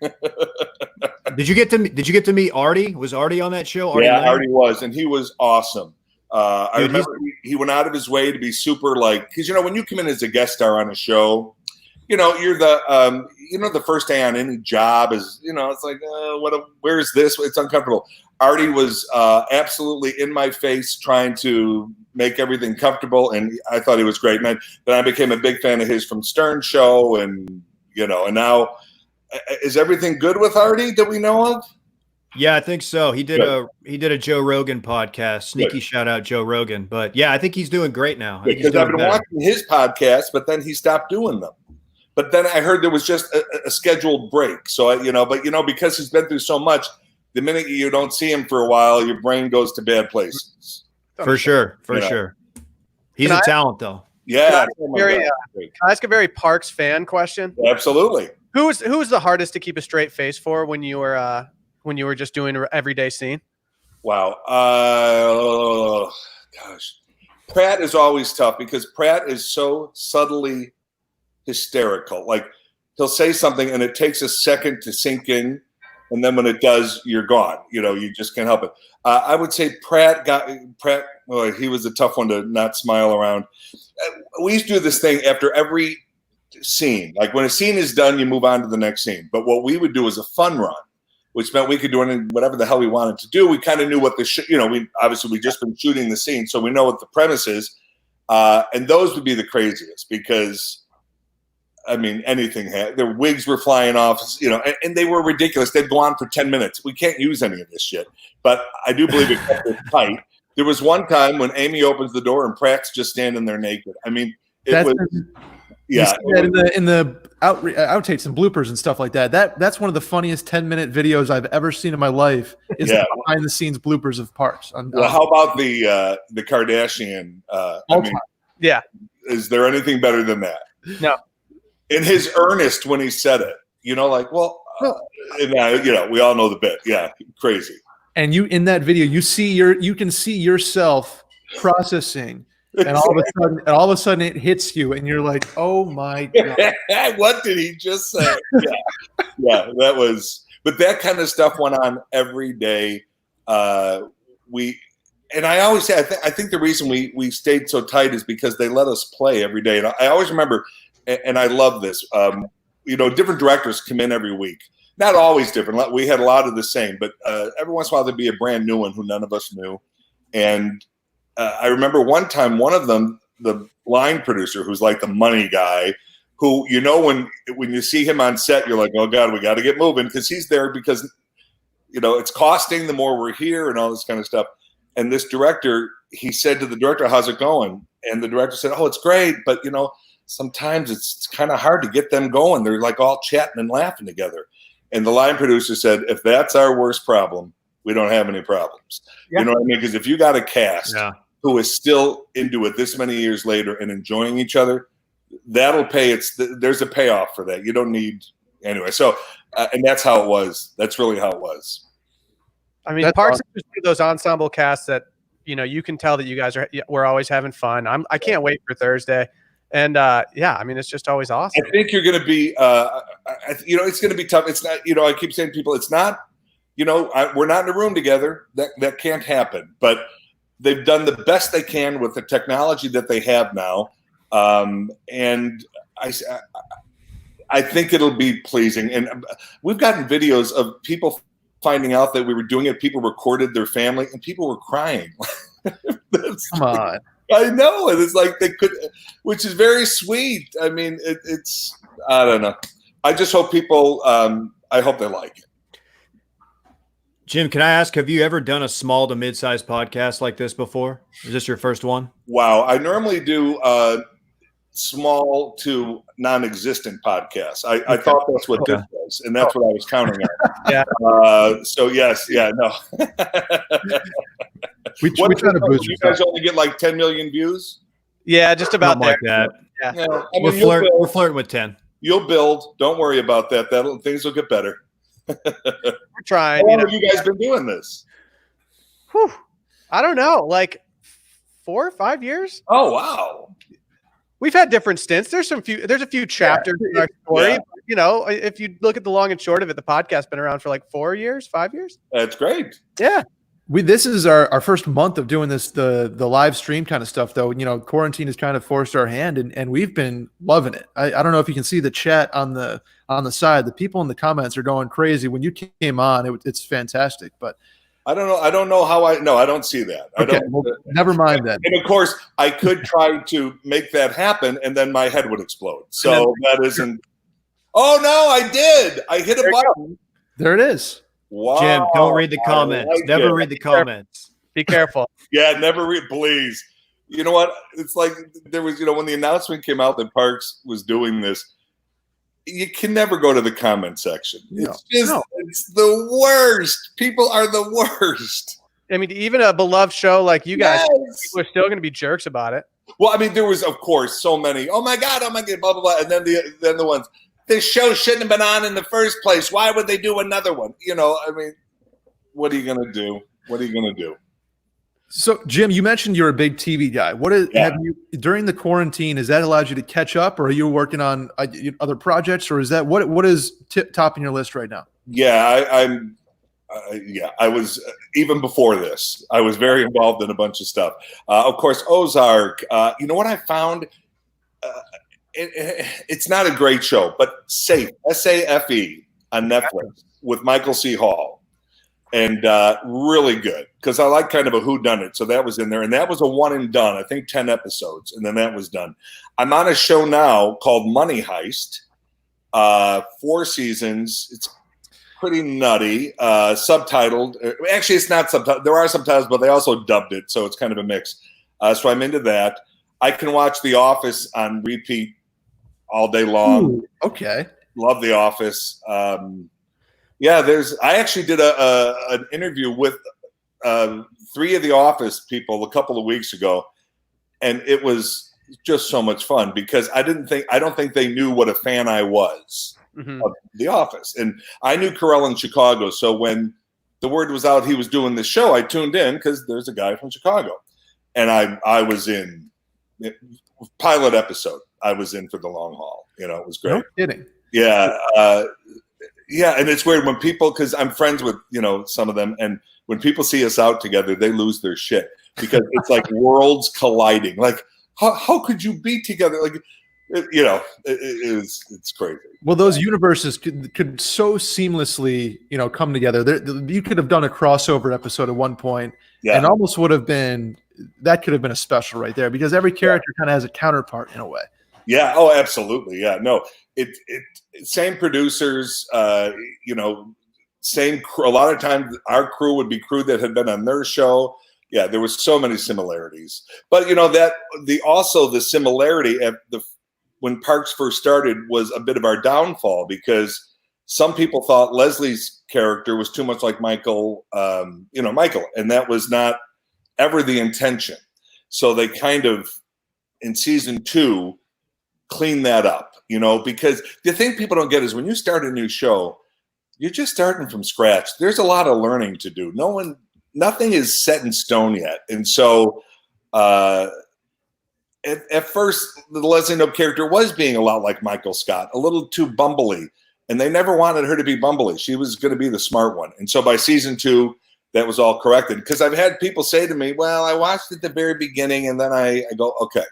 Did you get to meet Artie? Was Artie on that show? Artie was, and he was awesome. I remember he went out of his way to be super, like, because you know when you come in as a guest star on a show, you know you're the the first day on any job is, you know, it's like where's this? It's uncomfortable. Artie was absolutely in my face trying to make everything comfortable, and I thought he was great. And then I became a big fan of his from Stern Show, and you know, and now is everything good with Artie that we know of? Yeah, I think so. He did a Joe Rogan podcast. Sneaky shout out Joe Rogan, but yeah, I think he's doing great now. Because I've been watching his podcast, but then he stopped doing them. But then I heard there was just a scheduled break. So because he's been through so much, the minute you don't see him for a while, your brain goes to bad places. For sure. He's a talent, though. Yeah. Can I ask a very Parks fan question? Absolutely. Who was the hardest to keep a straight face for when you were just doing an everyday scene? Wow. Gosh. Pratt is always tough because Pratt is so subtly hysterical. Like he'll say something and it takes a second to sink in. And then when it does, you're gone. You know, you just can't help it. I would say Pratt. Well, he was a tough one to not smile around. We used to do this thing after every scene. Like when a scene is done, you move on to the next scene. But what we would do was a fun run, which meant we could do whatever the hell we wanted to do. We kind of knew what we just been shooting the scene, so we know what the premise is. And those would be the craziest because, I mean, anything their wigs were flying off, you know, and they were ridiculous. They'd go on for 10 minutes. We can't use any of this shit, but I do believe it kept it tight. There was one time when Amy opens the door and Pratt's just standing there naked. I mean, in the outtakes and bloopers and stuff like that. That's one of the funniest 10-minute videos I've ever seen in my life. Is the behind the scenes bloopers of Parks. Well, how about the Kardashian? Is there anything better than that? No. In his earnest when he said it, you know, like, well, you know, we all know the bit. Yeah, crazy. and you in that video you can see yourself processing, and all of a sudden it hits you, and you're like, oh my god, what did he just say? Yeah, that was. But that kind of stuff went on every day. And I always say, I think the reason we stayed so tight is because they let us play every day. And I always remember, and I love this, different directors come in every week. Not always different. We had a lot of the same, but every once in a while there'd be a brand new one who none of us knew. And I remember one time, one of them, the line producer, who's like the money guy, who, when you see him on set, you're like, oh God, we got to get moving, because he's there because, it's costing the more we're here and all this kind of stuff. And this director, he said to the director, how's it going? And the director said, oh, it's great. But, sometimes it's kind of hard to get them going. They're like all chatting and laughing together. And the line producer said, if that's our worst problem, we don't have any problems. Yeah. You know what I mean? Because if you got a cast who is still into it this many years later and enjoying each other, that'll pay. There's a payoff for that. You don't need anyway. So, and that's how it was. That's really how it was. I mean, Parks is those ensemble casts that, you can tell that you guys we're always having fun. I can't wait for Thursday. And I mean, it's just always awesome. I think you're going to be, it's going to be tough. It's not, I keep saying to people, it's not, we're not in a room together. That can't happen. But they've done the best they can with the technology that they have now. And I think it'll be pleasing. And we've gotten videos of people finding out that we were doing it. People recorded their family, and people were crying. Come on. I know. And it's like they could, which is very sweet. I mean, it's, I don't know. I just hope people, I hope they like it. Jim, can I ask, have you ever done a small to mid-sized podcast like this before? Is this your first one? Wow. I normally do small to non-existent podcasts. I thought that's what this was, and that's what I was counting on. Yeah. So yes, yeah, no. we try to boost. You guys only get like 10 million views? Yeah, just about like that. Yeah. I mean, we're flirting with 10. You'll build. Don't worry about that. Things will get better. We're trying. How long have you guys been doing this? Whew. I don't know, like 4 or 5 years. Oh wow. We've had different stints. There's a few chapters in our story. Yeah. If you look at the long and short of it, the podcast's been around for like 4 years, 5 years. That's great. Yeah. This is our first month of doing this, the live stream kind of stuff, though. Quarantine has kind of forced our hand, and we've been loving it. I don't know if you can see the chat on the side. The people in the comments are going crazy. When you came on, it's fantastic. But I don't know how I don't see that. Okay, never mind then. And of course, I could try to make that happen, and then my head would explode. So that isn't. Oh no, I did. I hit a button. There it is. Wow. Jim, don't read the comments. Never read the comments. Be careful. Yeah, never read, please. You know what? It's like there was, when the announcement came out that Parks was doing this, you can never go to the comment section. It's it's the worst. People are the worst. I mean, even a beloved show like you guys, people are still going to be jerks about it. Well, I mean, there was, of course, so many. Oh my God, blah blah blah, and then the ones. This show shouldn't have been on in the first place. Why would they do another one? I mean, what are you going to do? What are you going to do? So, Jim, you mentioned you're a big TV guy. Have you, during the quarantine, has that allowed you to catch up, or are you working on other projects, or is that what is topping your list right now? Yeah, I was, even before this, I was very involved in a bunch of stuff. Of course, Ozark. You know what I found? It's not a great show, but Safe, S-A-F-E, on Netflix with Michael C. Hall. And really good, because I like kind of a whodunit. So that was in there. And that was a one and done, I think 10 episodes. And then that was done. I'm on a show now called Money Heist. 4 seasons. It's pretty nutty. Subtitled. Actually, it's not subtitled. There are subtitles, but they also dubbed it. So it's kind of a mix. So I'm into that. I can watch The Office on repeat all day long. Ooh, okay. Love The Office. I actually did an interview with 3 of The Office people a couple of weeks ago, and it was just so much fun because I don't think they knew what a fan I was of The Office. And I knew Carell in Chicago, so when the word was out he was doing this show, I tuned in because there's a guy from Chicago, and I was in pilot episode. I was in for the long haul. You know, it was great. No kidding. Yeah, yeah, and it's weird when people, because I'm friends with some of them, and when people see us out together, they lose their shit because it's like worlds colliding. Like, how could you be together? Like, it's crazy. Well, those universes could so seamlessly, come together. You could have done a crossover episode at one point, and almost would have been that could have been a special right there because every character kind of has a counterpart in a way. Yeah. Oh, absolutely. Yeah. No. Same producers. Same crew. A lot of times, our crew would be crew that had been on their show. Yeah, there was so many similarities. But the similarity at when Parks first started was a bit of our downfall because some people thought Leslie's character was too much like Michael, and that was not ever the intention. So they kind of, in season 2, cleaned that up, because the thing people don't get is when you start a new show, you're just starting from scratch. There's a lot of learning to do. Nothing is set in stone yet. And so, at first, the Leslie Knope character was being a lot like Michael Scott, a little too bumbly, and they never wanted her to be bumbly. She was going to be the smart one. And so by season 2, that was all corrected. Because I've had people say to me, well, I watched at the very beginning, and then I go, okay,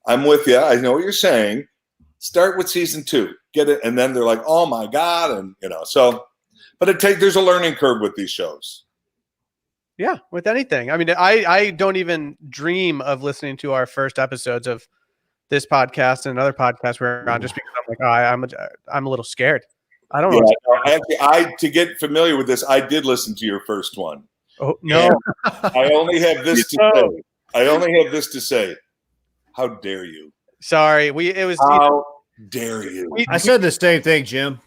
I'm with you. I know what you're saying. Start with season 2. Get it. And then they're like, oh, my God. And, but there's a learning curve with these shows. Yeah, with anything. I mean, I don't even dream of listening to our first episodes of this podcast and another podcast we're on just because I'm like, I'm a little scared. I don't know. Actually, to get familiar with this, I did listen to your first one. Oh no! I only have this to say. How dare you? Sorry, How dare you? I said the same thing, Jim.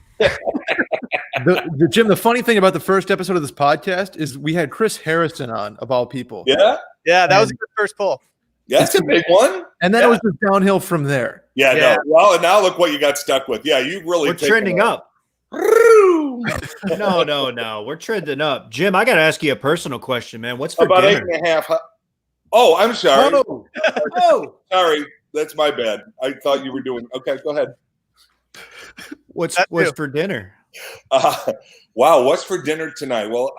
Jim, the funny thing about the first episode of this podcast is we had Chris Harrison on, of all people. Yeah, that was a good first pull. Yeah, that's a big one. And then it was just downhill from there. Yeah. No. Well, and now look what you got stuck with. Yeah, you really. We're trending up. No. We're trending up. Jim, I got to ask you a personal question, man. What's for about dinner? 8.5? Oh, I'm sorry. Oh, sorry. That's my bad. I thought you were doing. Okay, go ahead. What's for dinner? Wow, what's for dinner tonight? Well,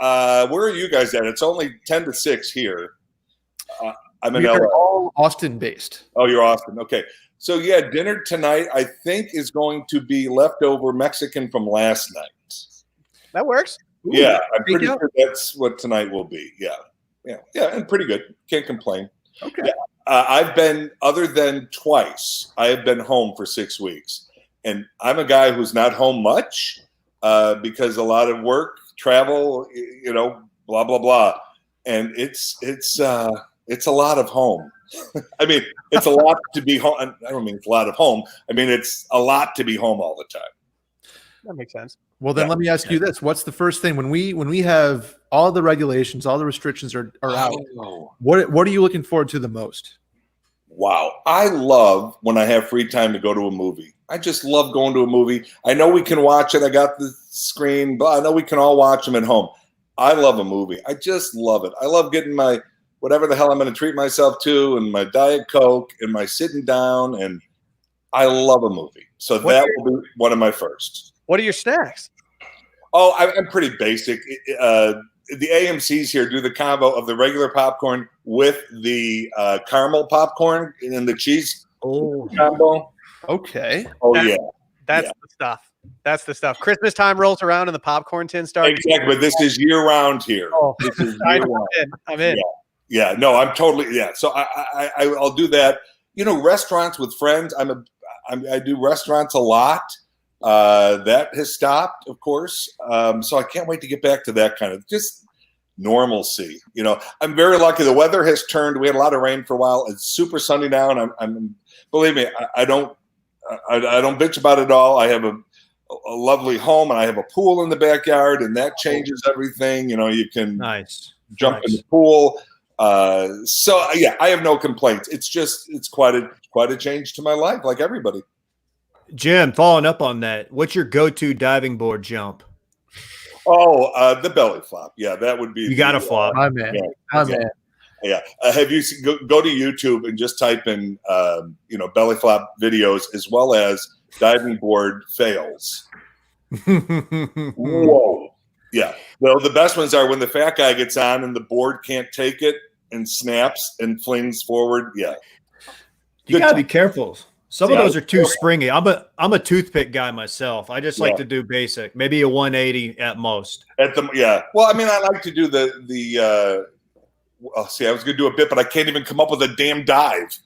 where are you guys at? It's only 10 to 6 here. I'm in LA. We're all Austin based. Oh, you're Austin. Okay. So yeah, dinner tonight I think is going to be leftover Mexican from last night. That works. Ooh, yeah, I'm pretty sure that's what tonight will be. Yeah, and pretty good. Can't complain. Okay. Yeah. I've been, other than twice, I have been home for 6 weeks, and I'm a guy who's not home much because a lot of work, travel, blah blah blah, and it's a lot of home. I mean, it's a lot to be home. I don't mean it's a lot of home. I mean, it's a lot to be home all the time. That makes sense. Well, then let me ask you this. What's the first thing when we have all the regulations, all the restrictions are out, what are you looking forward to the most? Wow. I love when I have free time to go to a movie. I just love going to a movie. I know we can watch it. I got the screen, but I know we can all watch them at home. I love a movie. I just love it. I love getting my whatever the hell I'm going to treat myself to and my Diet Coke and my sitting down, and I love a movie. So that will be one of my first. What are your snacks? Oh, I'm pretty basic. The AMC's here do the combo of the regular popcorn with the caramel popcorn and the cheese combo. Okay. That's the stuff. That's the stuff. Christmas time rolls around and the popcorn tin starts. Exactly, but this is year round here. Oh, this is year round. I'm in. Yeah, no, I'm totally So I'll do that. Restaurants with friends. I do restaurants a lot. That has stopped, of course. So I can't wait to get back to that kind of just normalcy. I'm very lucky. The weather has turned. We had a lot of rain for a while. It's super sunny now, and I'm believe me, I don't bitch about it all. I have a lovely home, and I have a pool in the backyard, and that changes everything. You can jump in the pool. So yeah, I have no complaints. It's quite a change to my life, like everybody. Jim, following up on that, what's your go-to diving board jump? The belly flop. Yeah, that would be. You got to flop. My man. Yeah, My man. Yeah. Have you go to YouTube and just type in belly flop videos as well as diving board fails. Whoa. Yeah. Well, the best ones are when the fat guy gets on and the board can't take it and snaps and flings forward. Yeah. You got to be careful. Some of those are too springy. I'm a toothpick guy myself. I just like to do basic, maybe a 180 at most. Well, I mean, I like to do the I was going to do a bit, but I can't even come up with a damn dive.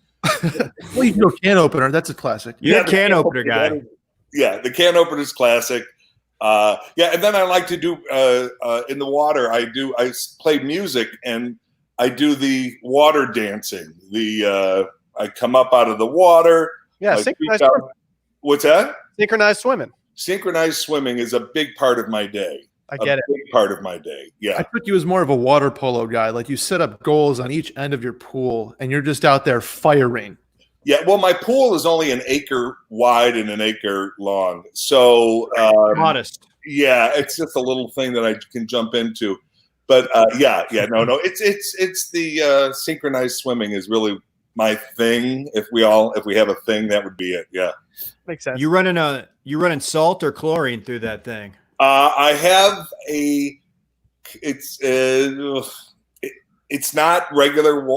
Well, you can do a can opener. That's a classic. You're a can opener guy. The can opener is classic. And then I like to do in the water. I play music and I do the water dancing. I come up out of the water. Yeah, synchronized swimming. What's that? Synchronized swimming. Synchronized swimming is a big part of my day. I get it. Big part of my day. Yeah. I took you as more of a water polo guy. Like you set up goals on each end of your pool and you're just out there firing. Yeah. Well, my pool is only an acre wide and an acre long. So modest. Yeah, it's just a little thing that I can jump into. But no. It's the synchronized swimming is really my thing. If we have a thing, that would be it. Yeah. Makes sense. You running salt or chlorine through that thing? I have it's not regular.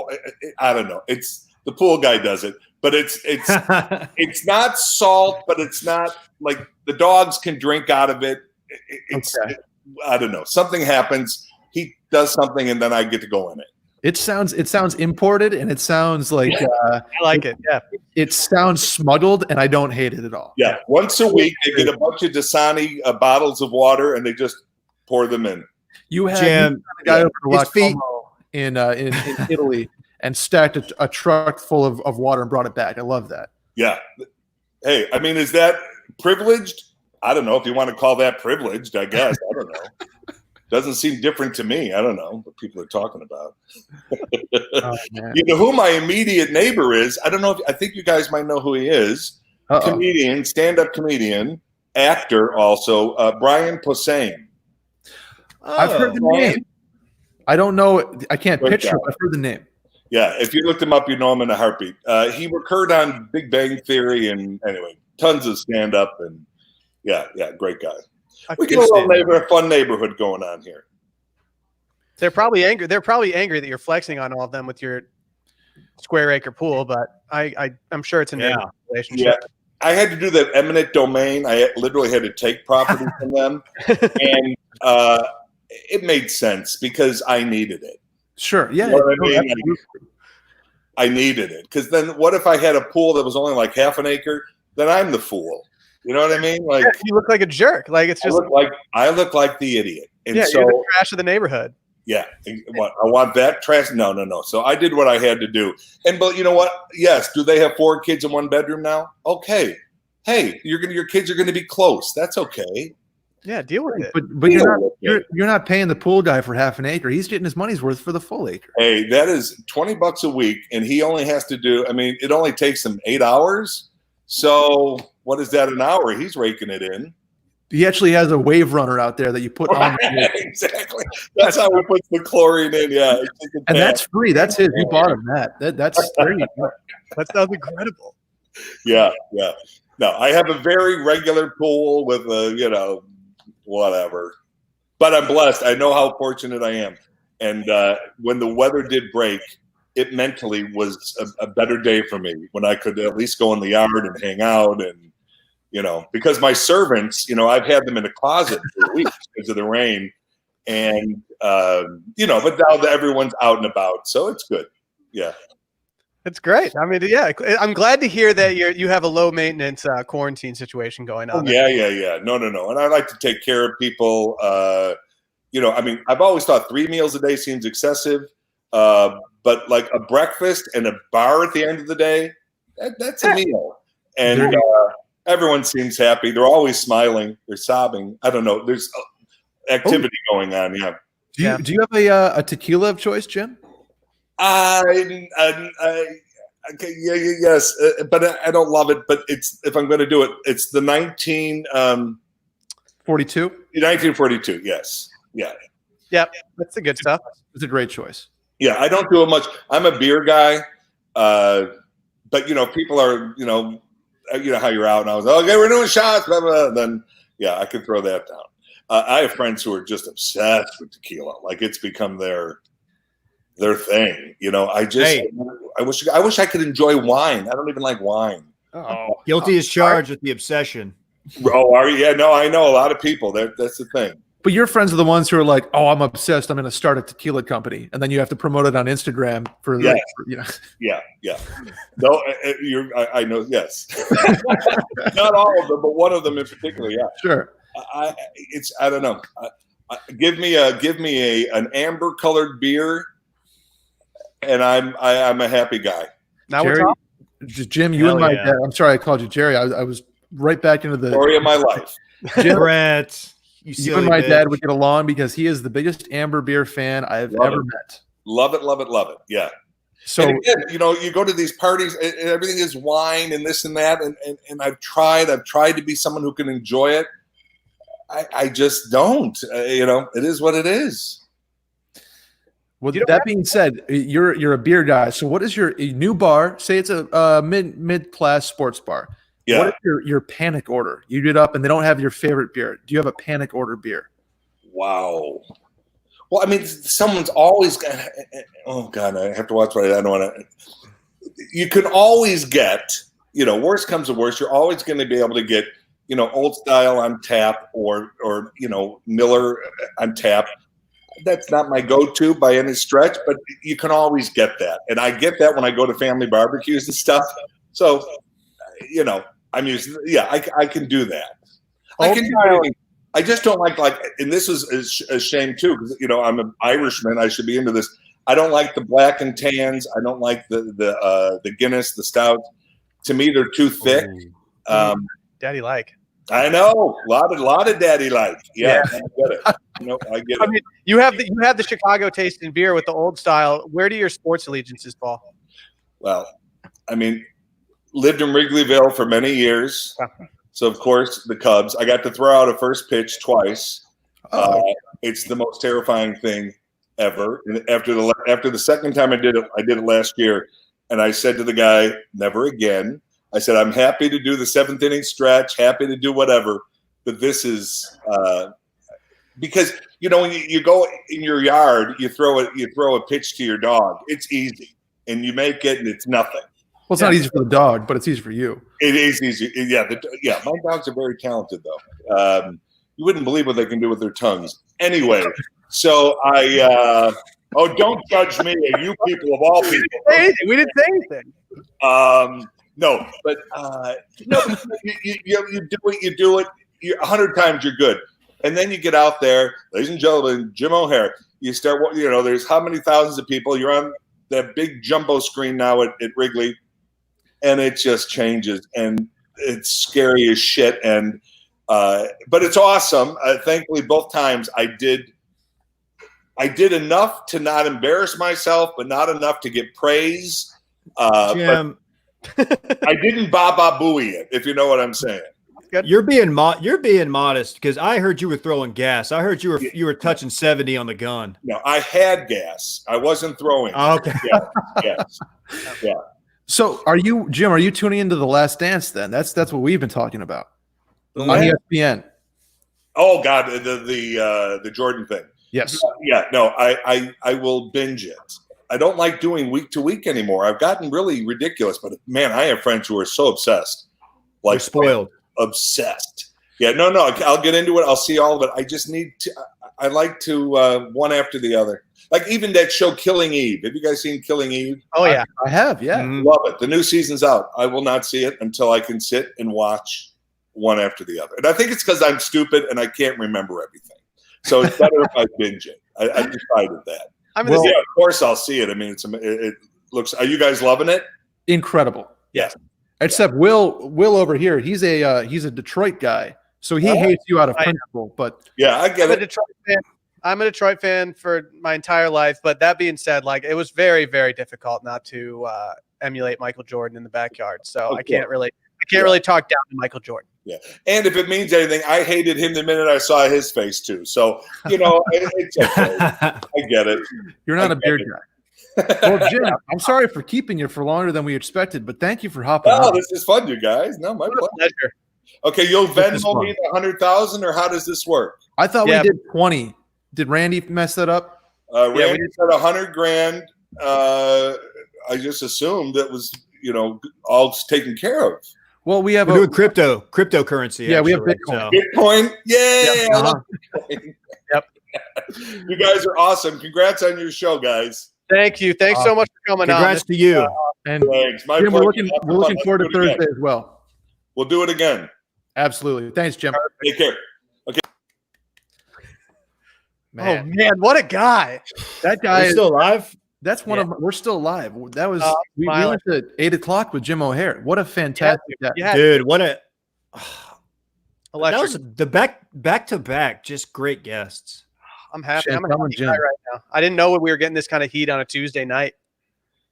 I don't know. It's the pool guy does it, but it's it's not salt, but it's not like the dogs can drink out of it. I don't know. Something happens. He does something, and then I get to go in it. It sounds imported, and it sounds like I like it. Yeah, it sounds smuggled, and I don't hate it at all. Yeah, once a week they get a bunch of Dasani bottles of water, and they just pour them in. You had a guy over to in Italy and stacked a truck full of water and brought it back. I love that. Yeah. Hey, I mean, is that privileged? I don't know if you want to call that privileged. I guess I don't know. Doesn't seem different to me. I don't know what people are talking about. You know who my immediate neighbor is? I don't know. I think you guys might know who he is. Comedian, stand-up comedian, actor also, Brian Posehn. I've heard the name. I don't know. I can't picture him. I've heard the name. Yeah, if you looked him up, you know him in a heartbeat. He recurred on Big Bang Theory and anyway, tons of stand-up and great guy. We get a fun neighborhood going on here. They're probably angry. They're probably angry that you're flexing on all of them with your square acre pool, but I'm sure it's a neighborhood relationship. Yeah. I had to do that eminent domain. I literally had to take property from them, and it made sense because I needed it. Sure. Yeah. You know what I mean? I needed it because then what if I had a pool that was only like half an acre? Then I'm the fool. You know what I mean? Like you look like a jerk. Like it's just I look like the idiot. And so you're the trash of the neighborhood. Yeah. What I want that trash? No. So I did what I had to do. But you know what? Yes. Do they have 4 kids in 1 bedroom now? Okay. Hey, your kids are gonna be close. That's okay. Yeah, deal with it. But you're not paying the pool guy for half an acre. He's getting his money's worth for the full acre. Hey, that is $20 a week, and he only has to do. I mean, it only takes him 8 hours. So what is that an hour? He's raking it in. He actually has a wave runner out there that you put on. Exactly. That's how we put the chlorine in. Yeah, and that's free. That's his. You bought him that. That's free. That sounds incredible. Yeah. No, I have a very regular pool with a whatever. But I'm blessed. I know how fortunate I am. And when the weather did break, it mentally was a better day for me when I could at least go in the yard and hang out and, because my servants, I've had them in a closet for weeks because of the rain and, but now everyone's out and about. So it's good. Yeah. It's great. I mean, yeah, I'm glad to hear that you have a low maintenance quarantine situation going on. Yeah. No. And I like to take care of people. I've always thought 3 meals a day seems excessive. But like a breakfast and a bar at the end of the day, that's a meal. And everyone seems happy. They're always smiling. They're sobbing. I don't know. There's activity going on. Yeah. Do you have a tequila of choice, Jim? Yes, but I don't love it. But if I'm going to do it, it's the 19. 42. 1942. Yes. Yeah. Yep, that's the good stuff. It's a great choice. Yeah. I don't do it much. I'm a beer guy. But if people are, how you're out and I was, okay, we're doing shots, blah, blah, then yeah, I could throw that down. I have friends who are just obsessed with tequila. Like it's become their thing. I wish I could enjoy wine. I don't even like wine. Oh, guilty as charged with the obsession. Oh, are you? Yeah, no, I know a lot of people. That's the thing. But your friends are the ones who are like, "Oh, I'm obsessed. I'm going to start a tequila company," and then you have to promote it on Instagram for Yeah. Yeah. No, I know. Yes, not all of them, but one of them in particular. Yeah, Sure. I don't know. Give me an amber colored beer, and I'm a happy guy. Now Jerry, we're talking. Jim, you and my dad. I'm sorry, I called you Jerry. I was right back into the Story of my life. Jim, Brett, you and my dad would get along because he is the biggest amber beer fan I've ever met. Love it. Yeah. So and again, you go to these parties and everything is wine and this and that, and I've tried to be someone who can enjoy it. I just don't. It is what it is. Well, that being said, you're a beer guy. So what is your new bar? Say it's a mid-class sports bar. Yeah. What is your panic order? You get up and they don't have your favorite beer. Do you have a panic order beer? Wow. Well, I mean, someone's always got. Oh God, I have to watch what I don't want to. You can always get. Worst comes to worst, you're always going to be able to get. Old Style on tap or Miller on tap. That's not my go-to by any stretch, but you can always get that. And I get that when I go to family barbecues and stuff. So, I'm used to, I can do that. I can do anything. I just don't like, and this is a shame too, because, I'm an Irishman. I should be into this. I don't like the black and tans. I don't like the Guinness, the stout. To me, they're too thick. Daddy like. I know a lot of daddy like. Yeah. I get it. I get it. I mean, you have the Chicago taste in beer with the Old Style. Where do your sports allegiances fall? Well, I mean, lived in Wrigleyville for many years, so of course the Cubs. I got to throw out a first pitch twice. It's the most terrifying thing ever. And after the second time I did it last year, and I said to the guy, "Never again." I said, I'm happy to do the seventh inning stretch, happy to do whatever, but this is because when you go in your yard, you throw a pitch to your dog. It's easy, and you make it, and it's nothing. Well, it's not easy for the dog, but it's easy for you. It is easy. Yeah, my dogs are very talented, though. You wouldn't believe what they can do with their tongues. Anyway, so don't judge me, you people of all people. We didn't say anything. No, but you do it. 100 times you're good, and then you get out there, ladies and gentlemen, Jim O'Hare. You start. There's how many thousands of people. You're on that big jumbo screen now at Wrigley, and it just changes, and it's scary as shit. And but it's awesome. Thankfully, both times I did enough to not embarrass myself, but not enough to get praise. Jim. I didn't Baba Booey it, if you know what I'm saying. You're being modest because I heard you were throwing gas. I heard you were touching 70 on the gun. No, I had gas. I wasn't throwing. Oh, okay. Yeah. So Jim, are you tuning into The Last Dance then? That's what we've been talking about on ESPN. Oh God, the Jordan thing. Yes. Yeah, no, I will binge it. I don't like doing week to week anymore. I've gotten really ridiculous, but man, I have friends who are so obsessed. Like spoiled. Obsessed. Yeah, no, I'll get into it. I'll see all of it. I just need to, I like to one after the other. Like even that show Killing Eve. Have you guys seen Killing Eve? Oh yeah. I have, yeah. Mm-hmm. Love it. The new season's out. I will not see it until I can sit and watch one after the other. And I think it's because I'm stupid and I can't remember everything. So it's better if I binge it. I decided that. Of course I'll see it. I mean, it looks. Are you guys loving it? Incredible. Yes. Except Will over here, he's a Detroit guy, so he hates you out of principle. But yeah, I get it. I'm a Detroit fan for my entire life. But that being said, it was very, very difficult not to emulate Michael Jordan in the backyard. So I can't really talk down to Michael Jordan. Yeah. And if it means anything, I hated him the minute I saw his face too. So, it's okay. I get it. You're not a beard guy. Well, Jim, I'm sorry for keeping you for longer than we expected, but thank you for hopping Oh, on. this is fun, you guys. No, my pleasure. Okay, you'll Venmo me the 100,000, or how does this work? I thought we did 20. Did Randy mess that up? Randy said 100 grand. I just assumed that was, all taken care of. Well, we're doing cryptocurrency. Yeah, actually, we have Bitcoin. Bitcoin? Yeah. Yep. Bitcoin. Yep. You guys are awesome. Congrats on your show, guys. Thank you. Thanks so much for coming on. Congrats to you. And Thanks. Jim, we're looking forward to Thursday as well. We'll do it again. Absolutely. Thanks, Jim. Take care. Okay. Man. Oh man, what a guy! That guy is still alive. That's one of we're still alive. That was we went to 8 o'clock with Jim O'Hare. What a fantastic guy. Dude, what a Electric. that was the back to back, just great guests. I'm happy. Chantel I'm a happy Jim. guy right now. I didn't know we were getting this kind of heat on a Tuesday night.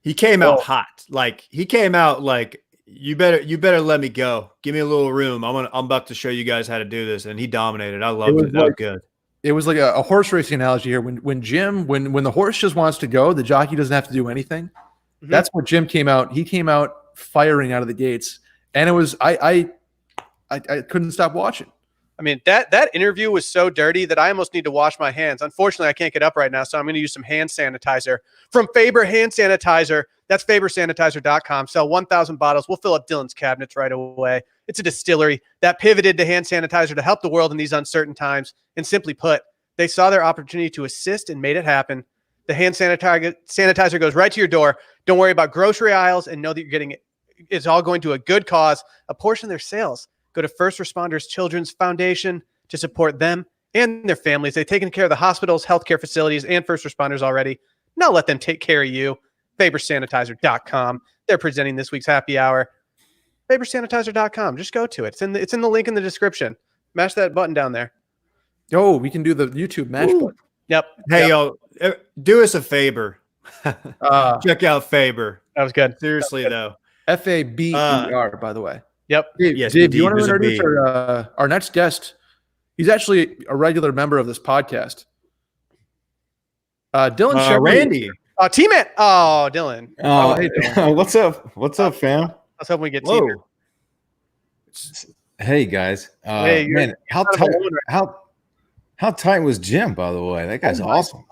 He came out hot. Like he came out like you better let me go. Give me a little room. I'm about to show you guys how to do this. And he dominated. I loved it. That was good. It was like a horse racing analogy here. When the horse just wants to go, the jockey doesn't have to do anything. Mm-hmm. That's what Jim came out. He came out firing out of the gates, and it was I couldn't stop watching. I mean, that interview was so dirty that I almost need to wash my hands. Unfortunately, I can't get up right now, so I'm going to use some hand sanitizer from Faber Hand Sanitizer. That's fabersanitizer.com. Sell 1,000 bottles. We'll fill up Dylan's cabinets right away. It's a distillery that pivoted to hand sanitizer to help the world in these uncertain times. And simply put, they saw their opportunity to assist and made it happen. The hand sanitizer goes right to your door. Don't worry about grocery aisles and know that you're getting it. It's all going to a good cause. A portion of their sales go to First Responders Children's Foundation to support them and their families. They've taken care of the hospitals, healthcare facilities, and first responders already. Now let them take care of you. fabersanitizer.com. They're presenting this week's happy hour. fabersanitizer.com. Just go to it. It's in the link in the description. Mash that button down there. Oh, we can do the YouTube match button. Yep. Hey, yo, do us a favor. Check out Faber. That was good. Seriously, though. FABER, by the way. Yep. Dave, yes, Dave, do you want to indeed, introduce our next guest? He's actually a regular member of this podcast. Dylan Sherman. Randy. T-Man. Oh, Dylan. Hey, Dylan. What's up? What's up, fam? I was hoping we get Whoa. T-Man. Hey guys. Hey, Man, how kind of tight, a loner. how tight was Jim, by the way? That guy's my awesome.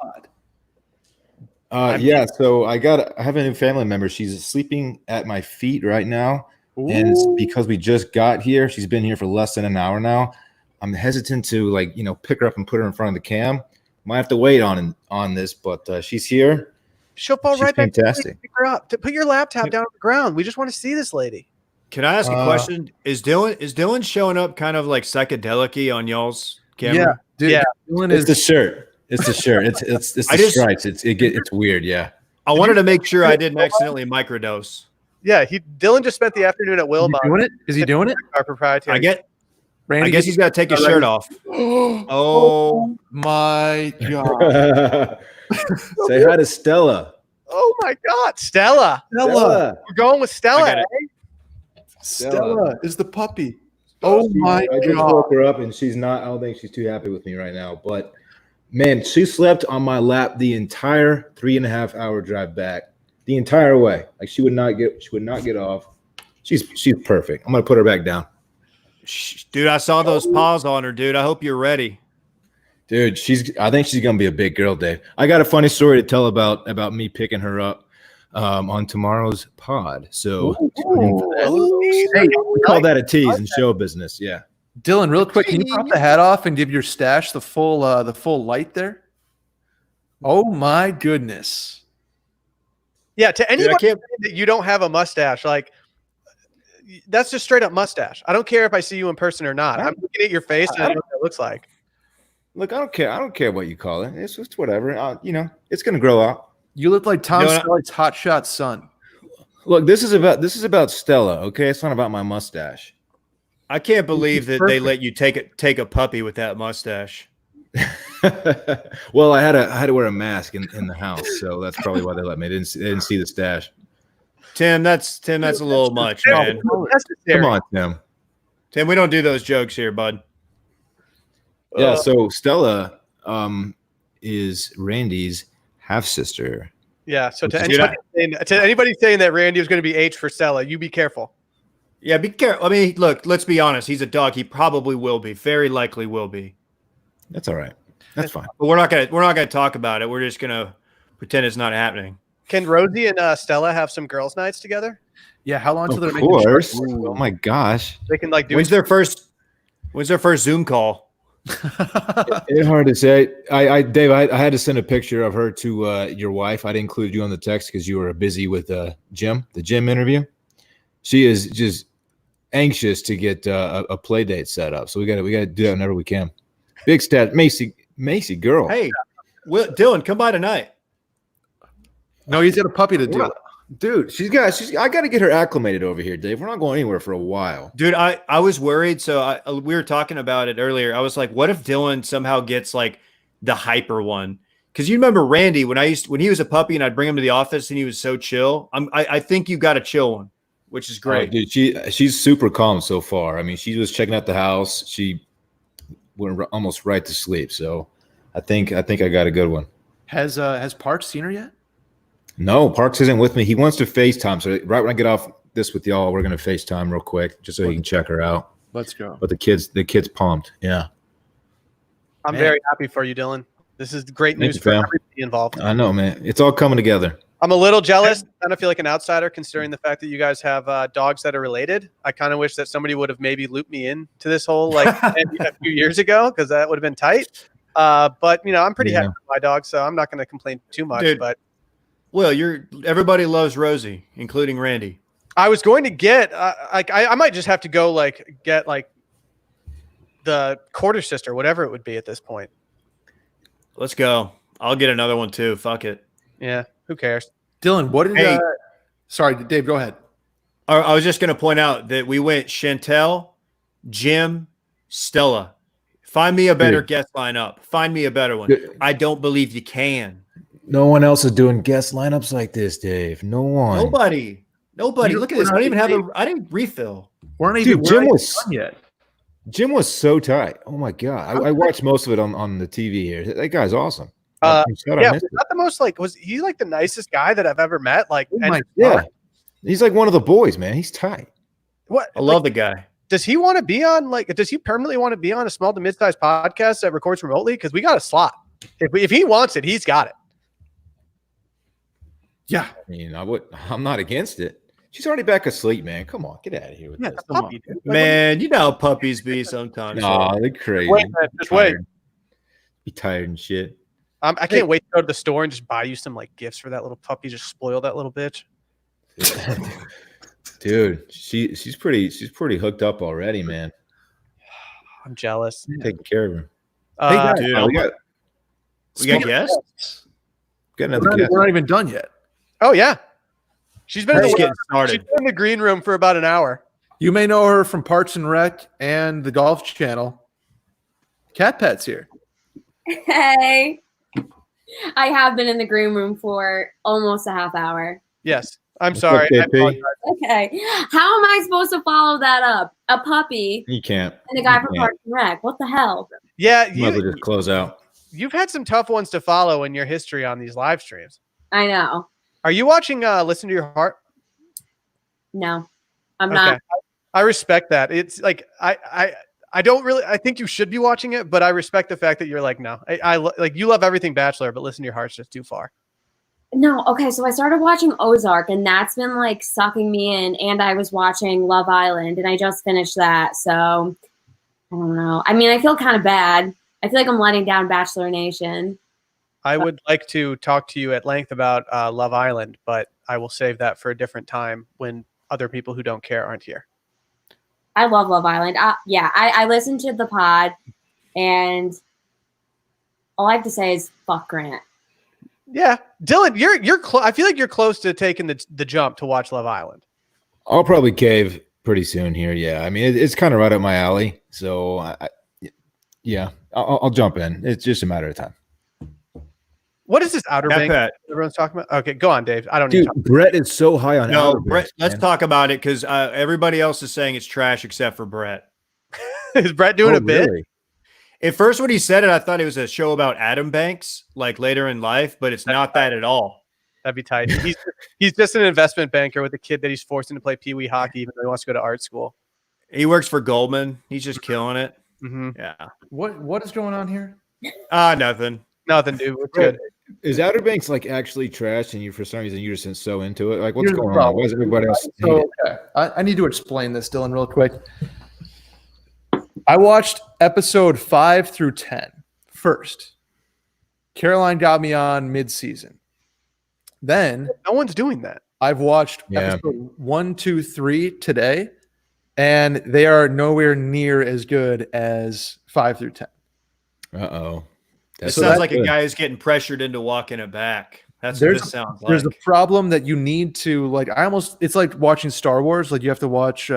Yeah, so I have a new family member. She's sleeping at my feet right now. And it's because we just got here. She's been here for less than an hour now. I'm hesitant to pick her up and put her in front of the cam. Might have to wait on this, but she's here. She'll fall She's right back. fantastic. Pick her up. Put your laptop down on the ground. We just want to see this lady. Can I ask a question? Is Dylan showing up kind of like psychedelic-y on y'all's camera? Yeah, dude. Yeah. Dylan It's is the shirt. It's the shirt. It's the stripes. It's weird. Yeah. I wanted to make sure I didn't accidentally microdose. Yeah, Dylan just spent the afternoon at Wilmot. doing it? Is he doing it? Our proprietary. I guess he's got to take his shirt off. Oh my God. Say hi to Stella. Oh my God, Stella. Stella. We're going with I Stella. got it. Eh? Stella is the puppy. Oh my I just God. woke her up and she's not. I don't think she's too happy with me right now. But man, she slept on my lap the entire 3.5 hour drive back. The entire way. Like she would not get off. She's perfect. I'm gonna put her back down. Dude, I saw those paws on her, dude. I hope you're ready. Dude, I think she's gonna be a big girl, Dave. I got a funny story to tell about me picking her up on tomorrow's pod. So Hey, we call that a tease in show business. Yeah. Dylan, real quick, can you pop the hat off and give your stash the full light there? Oh my goodness. Yeah, to Dude, I anybody can't. that you don't have a mustache, like that's just straight up mustache. I don't care if I see you in person or not. I'm looking at your face and I know what it looks like. Look, I don't care. I don't care what you call it. It's just whatever. It's gonna grow out. You look like Tom No, no. Selleck's hotshot son. Look, this is about Stella. Okay, it's not about my mustache. I can't believe that they let you take a puppy with that mustache. Well, I had to wear a mask in the house, so that's probably why they let me. They didn't see the stash. Tim, that's a little much, man. Necessary. Come on, Tim. Tim, we don't do those jokes here, bud. Yeah. So Stella is Randy's half sister. Yeah. So to Dude, anybody saying that Randy was going to be H for Stella, you be careful. Yeah, be careful. I mean, look, let's be honest. He's a dog. He probably will be. Very likely will be. That's all right. That's fine. But we're not gonna talk about it. We're just gonna pretend it's not happening. Can Rosie and Stella have some girls' nights together? Yeah, how long till they're Of making course. shorts? Oh my gosh. They can like do. When's their first Zoom call? It's hard to say. Dave, I had to send a picture of her to your wife. I didn't include you on the text because you were busy with the gym interview. She is just anxious to get a play date set up. So we got to do that whenever we can. Big stat, Macy girl. Hey, Dylan, come by tonight. No, he's got a puppy to do it. Dude, I got to get her acclimated over here, Dave. We're not going anywhere for a while. Dude, I was worried. So we were talking about it earlier. I was like, what if Dylan somehow gets like the hyper one? Because you remember Randy when he was a puppy and I'd bring him to the office and he was so chill. I think you got a chill one, which is great. Oh, dude, she's super calm so far. I mean, she was checking out the house. She went almost right to sleep. So I think I got a good one. Has Parks seen her yet? No, Parks isn't with me. He wants to FaceTime. So right when I get off this with y'all, we're gonna FaceTime real quick just so he can check her out. Let's go. But the kid's pumped. Yeah. I'm very happy for you, Dylan. This is great news you, for fam. everybody involved. I know, man. It's all coming together. I'm a little jealous. I kind of feel like an outsider considering the fact that you guys have dogs that are related. I kind of wish that somebody would have maybe looped me into this whole like a few years ago because that would have been tight. But I'm pretty happy with my dog, so I'm not going to complain too much. Dude, but well, everybody loves Rosie, including Randy. I was going to get I might just have to go get the quarter sister, whatever it would be at this point. Let's go. I'll get another one too. Fuck it. Yeah, who cares? Dylan, what did Hey. sorry, Dave, go ahead. I was just going to point out that we went Chantelle, Jim, Stella. Find me a better guest lineup. Find me a better one. I don't believe you can. No one else is doing guest lineups like this, Dave. No one. Nobody. Look at this. I don't even have I didn't refill. We're not Dude, even Jim was done yet. Jim was so tight. Oh my god. I watched most of it on the TV here. That guy's awesome. Yeah, was not the most was he like the nicest guy that I've ever met? Like, yeah. He's like one of the boys, man. He's tight. What? I love the guy. Does he want to be on does he permanently want to be on a small to mid-sized podcast that records remotely? Because we got a slot. If he wants it, he's got it. Yeah. I mean, I'm not against it. She's already back asleep, man. Come on, get out of here with this. Come on. Man, you know how puppies be sometimes. No, they're crazy. Just wait. Be tired and shit. I can't wait to go to the store and just buy you some gifts for that little puppy. Just spoil that little bitch. Dude, she's pretty hooked up already, man. I'm jealous. Taking care of her. Hey, guys, Dude, we got guests. Got another guest. We're not even done yet. Oh yeah, she's been Just getting started. She's been in the green room for about an hour. You may know her from Parks and Rec and the Golf Channel. Cat Pet's here. Hey, I have been in the green room for almost a half hour. Yes, I'm sorry. Okay, I apologize. Okay, how am I supposed to follow that up? A puppy You can't. and a guy You from can't. Parks and Rec. What the hell? Yeah, You might as well just close out. you've had some tough ones to follow in your history on these live streams. I know. Are you watching Listen to Your Heart? No, I'm not. I respect that. It's like I don't really. I think you should be watching it, but I respect the fact that you're like, no. I like you love everything Bachelor, but Listen to Your Heart's just too far. No, okay. So I started watching Ozark, and that's been sucking me in. And I was watching Love Island, and I just finished that. So I don't know. I mean, I feel kind of bad. I feel like I'm letting down Bachelor Nation. I would like to talk to you at length about Love Island, but I will save that for a different time when other people who don't care aren't here. I love Love Island. I listened to the pod, and all I have to say is fuck Grant. Yeah, Dylan, you're I feel like you're close to taking the jump to watch Love Island. I'll probably cave pretty soon here. Yeah, I mean it's kind of right up my alley. So I'll jump in. It's just a matter of time. What is this Outer Banks everyone's talking about? Okay, go on, Dave. I don't need to talk. Brett is so high on. No, Outer Brett. Banks, Let's man. talk about it because everybody else is saying it's trash except for Brett. Is Brett doing a bit? Really? At first, when he said it, I thought it was a show about Adam Banks, like later in life, but it's not that at all. That'd be tight. He's just an investment banker with a kid that he's forcing to play pee-wee hockey even though he wants to go to art school. He works for Goldman. He's just killing it. Mm-hmm. Yeah. What is going on here? Nothing. Nothing, dude. It's good. Is Outer Banks like actually trash, and you for some reason you're just so into it? Like, what's Here's the going on? problem. Why is everybody else? So, okay. I need to explain this, Dylan, real quick. I watched episode 5 through 10 first. Caroline got me on mid-season. Then No one's doing that. I've watched episode 1, 2, 3 today, and they are nowhere near as good as 5 through 10. Uh-oh. This sounds like a guy who's getting pressured into walking it back. That's what this sounds like. There's a problem that you need to like. It's like watching Star Wars. Like you have to watch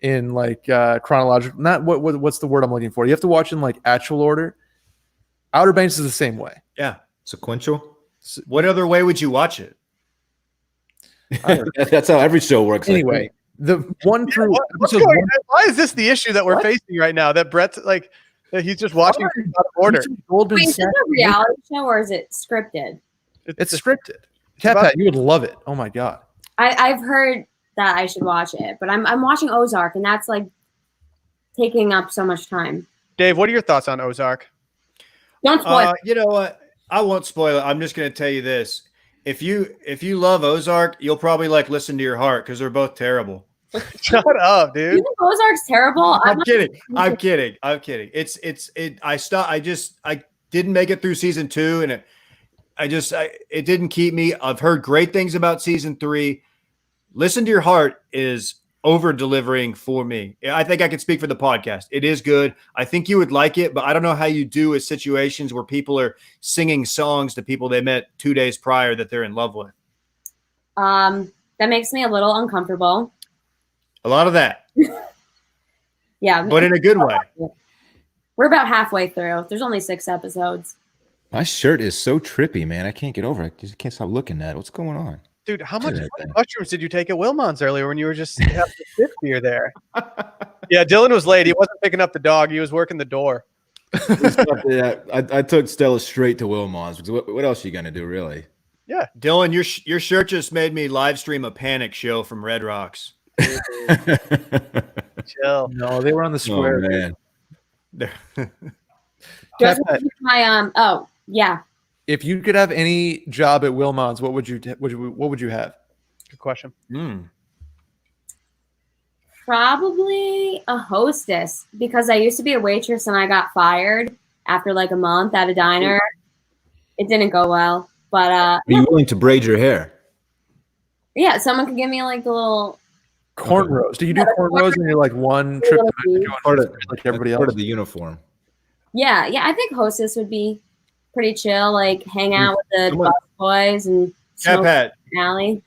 in like chronological. Not what's the word I'm looking for? You have to watch in like actual order. Outer Banks is the same way. Yeah. Sequential. What other way would you watch it? That's how every show works. Anyway, the one through What's episode going one, on? Why is this the issue that we're facing right now? That Brett's like that he's just watching out of order. Golden Wait, is this Set- a reality show or is it scripted? It's scripted. Pat, you would love it. Oh my god. I've heard that I should watch it, but I'm watching Ozark, and that's like taking up so much time. Dave, what are your thoughts on Ozark? Don't spoil. You know what? I won't spoil it. I'm just going to tell you this. If you love Ozark, you'll probably like listen to your heart because they're both terrible. Shut up, You dude. think Ozark's terrible? I'm kidding. I'm kidding. I didn't make it through season 2, and it didn't keep me. I've heard great things about season 3. Listen to your heart is over delivering for me. I think I can speak for the podcast. It is good. I think you would like it, but I don't know how you do with situations where people are singing songs to people they met 2 days prior that they're in love with. That makes me a little uncomfortable. A lot of that, Yeah, but in a good way. we're about halfway through. There's only 6 episodes. My shirt is so trippy, man. I can't get over it. I just can't stop looking at it. What's going on? Dude, how much Look at that thing. mushrooms did you take at Wilmon's earlier when you were just having a sip beer there? Yeah, Dylan was late. He wasn't picking up the dog. He was working the door. Yeah, I took Stella straight to Wilmot's because what else are you gonna do, really? Yeah. Dylan, your shirt just made me live stream a Panic show from Red Rocks. Chill. No, they were on the square. Oh, man. Just Pat, my yeah. if you could have any job at Wilmot's, what would you have? Good question. Probably a hostess because I used to be a waitress and I got fired after like a month at a diner. It didn't go well, but Are you willing to braid your hair? yeah, someone could give me like the little Cornrows. Do you do cornrows in your like one trip to Mexico Part and of like everybody part else? of the uniform. yeah. I think hostess would be pretty chill, like hang out with the Someone- bus boys and Yeah, smoke Pat, in the alley.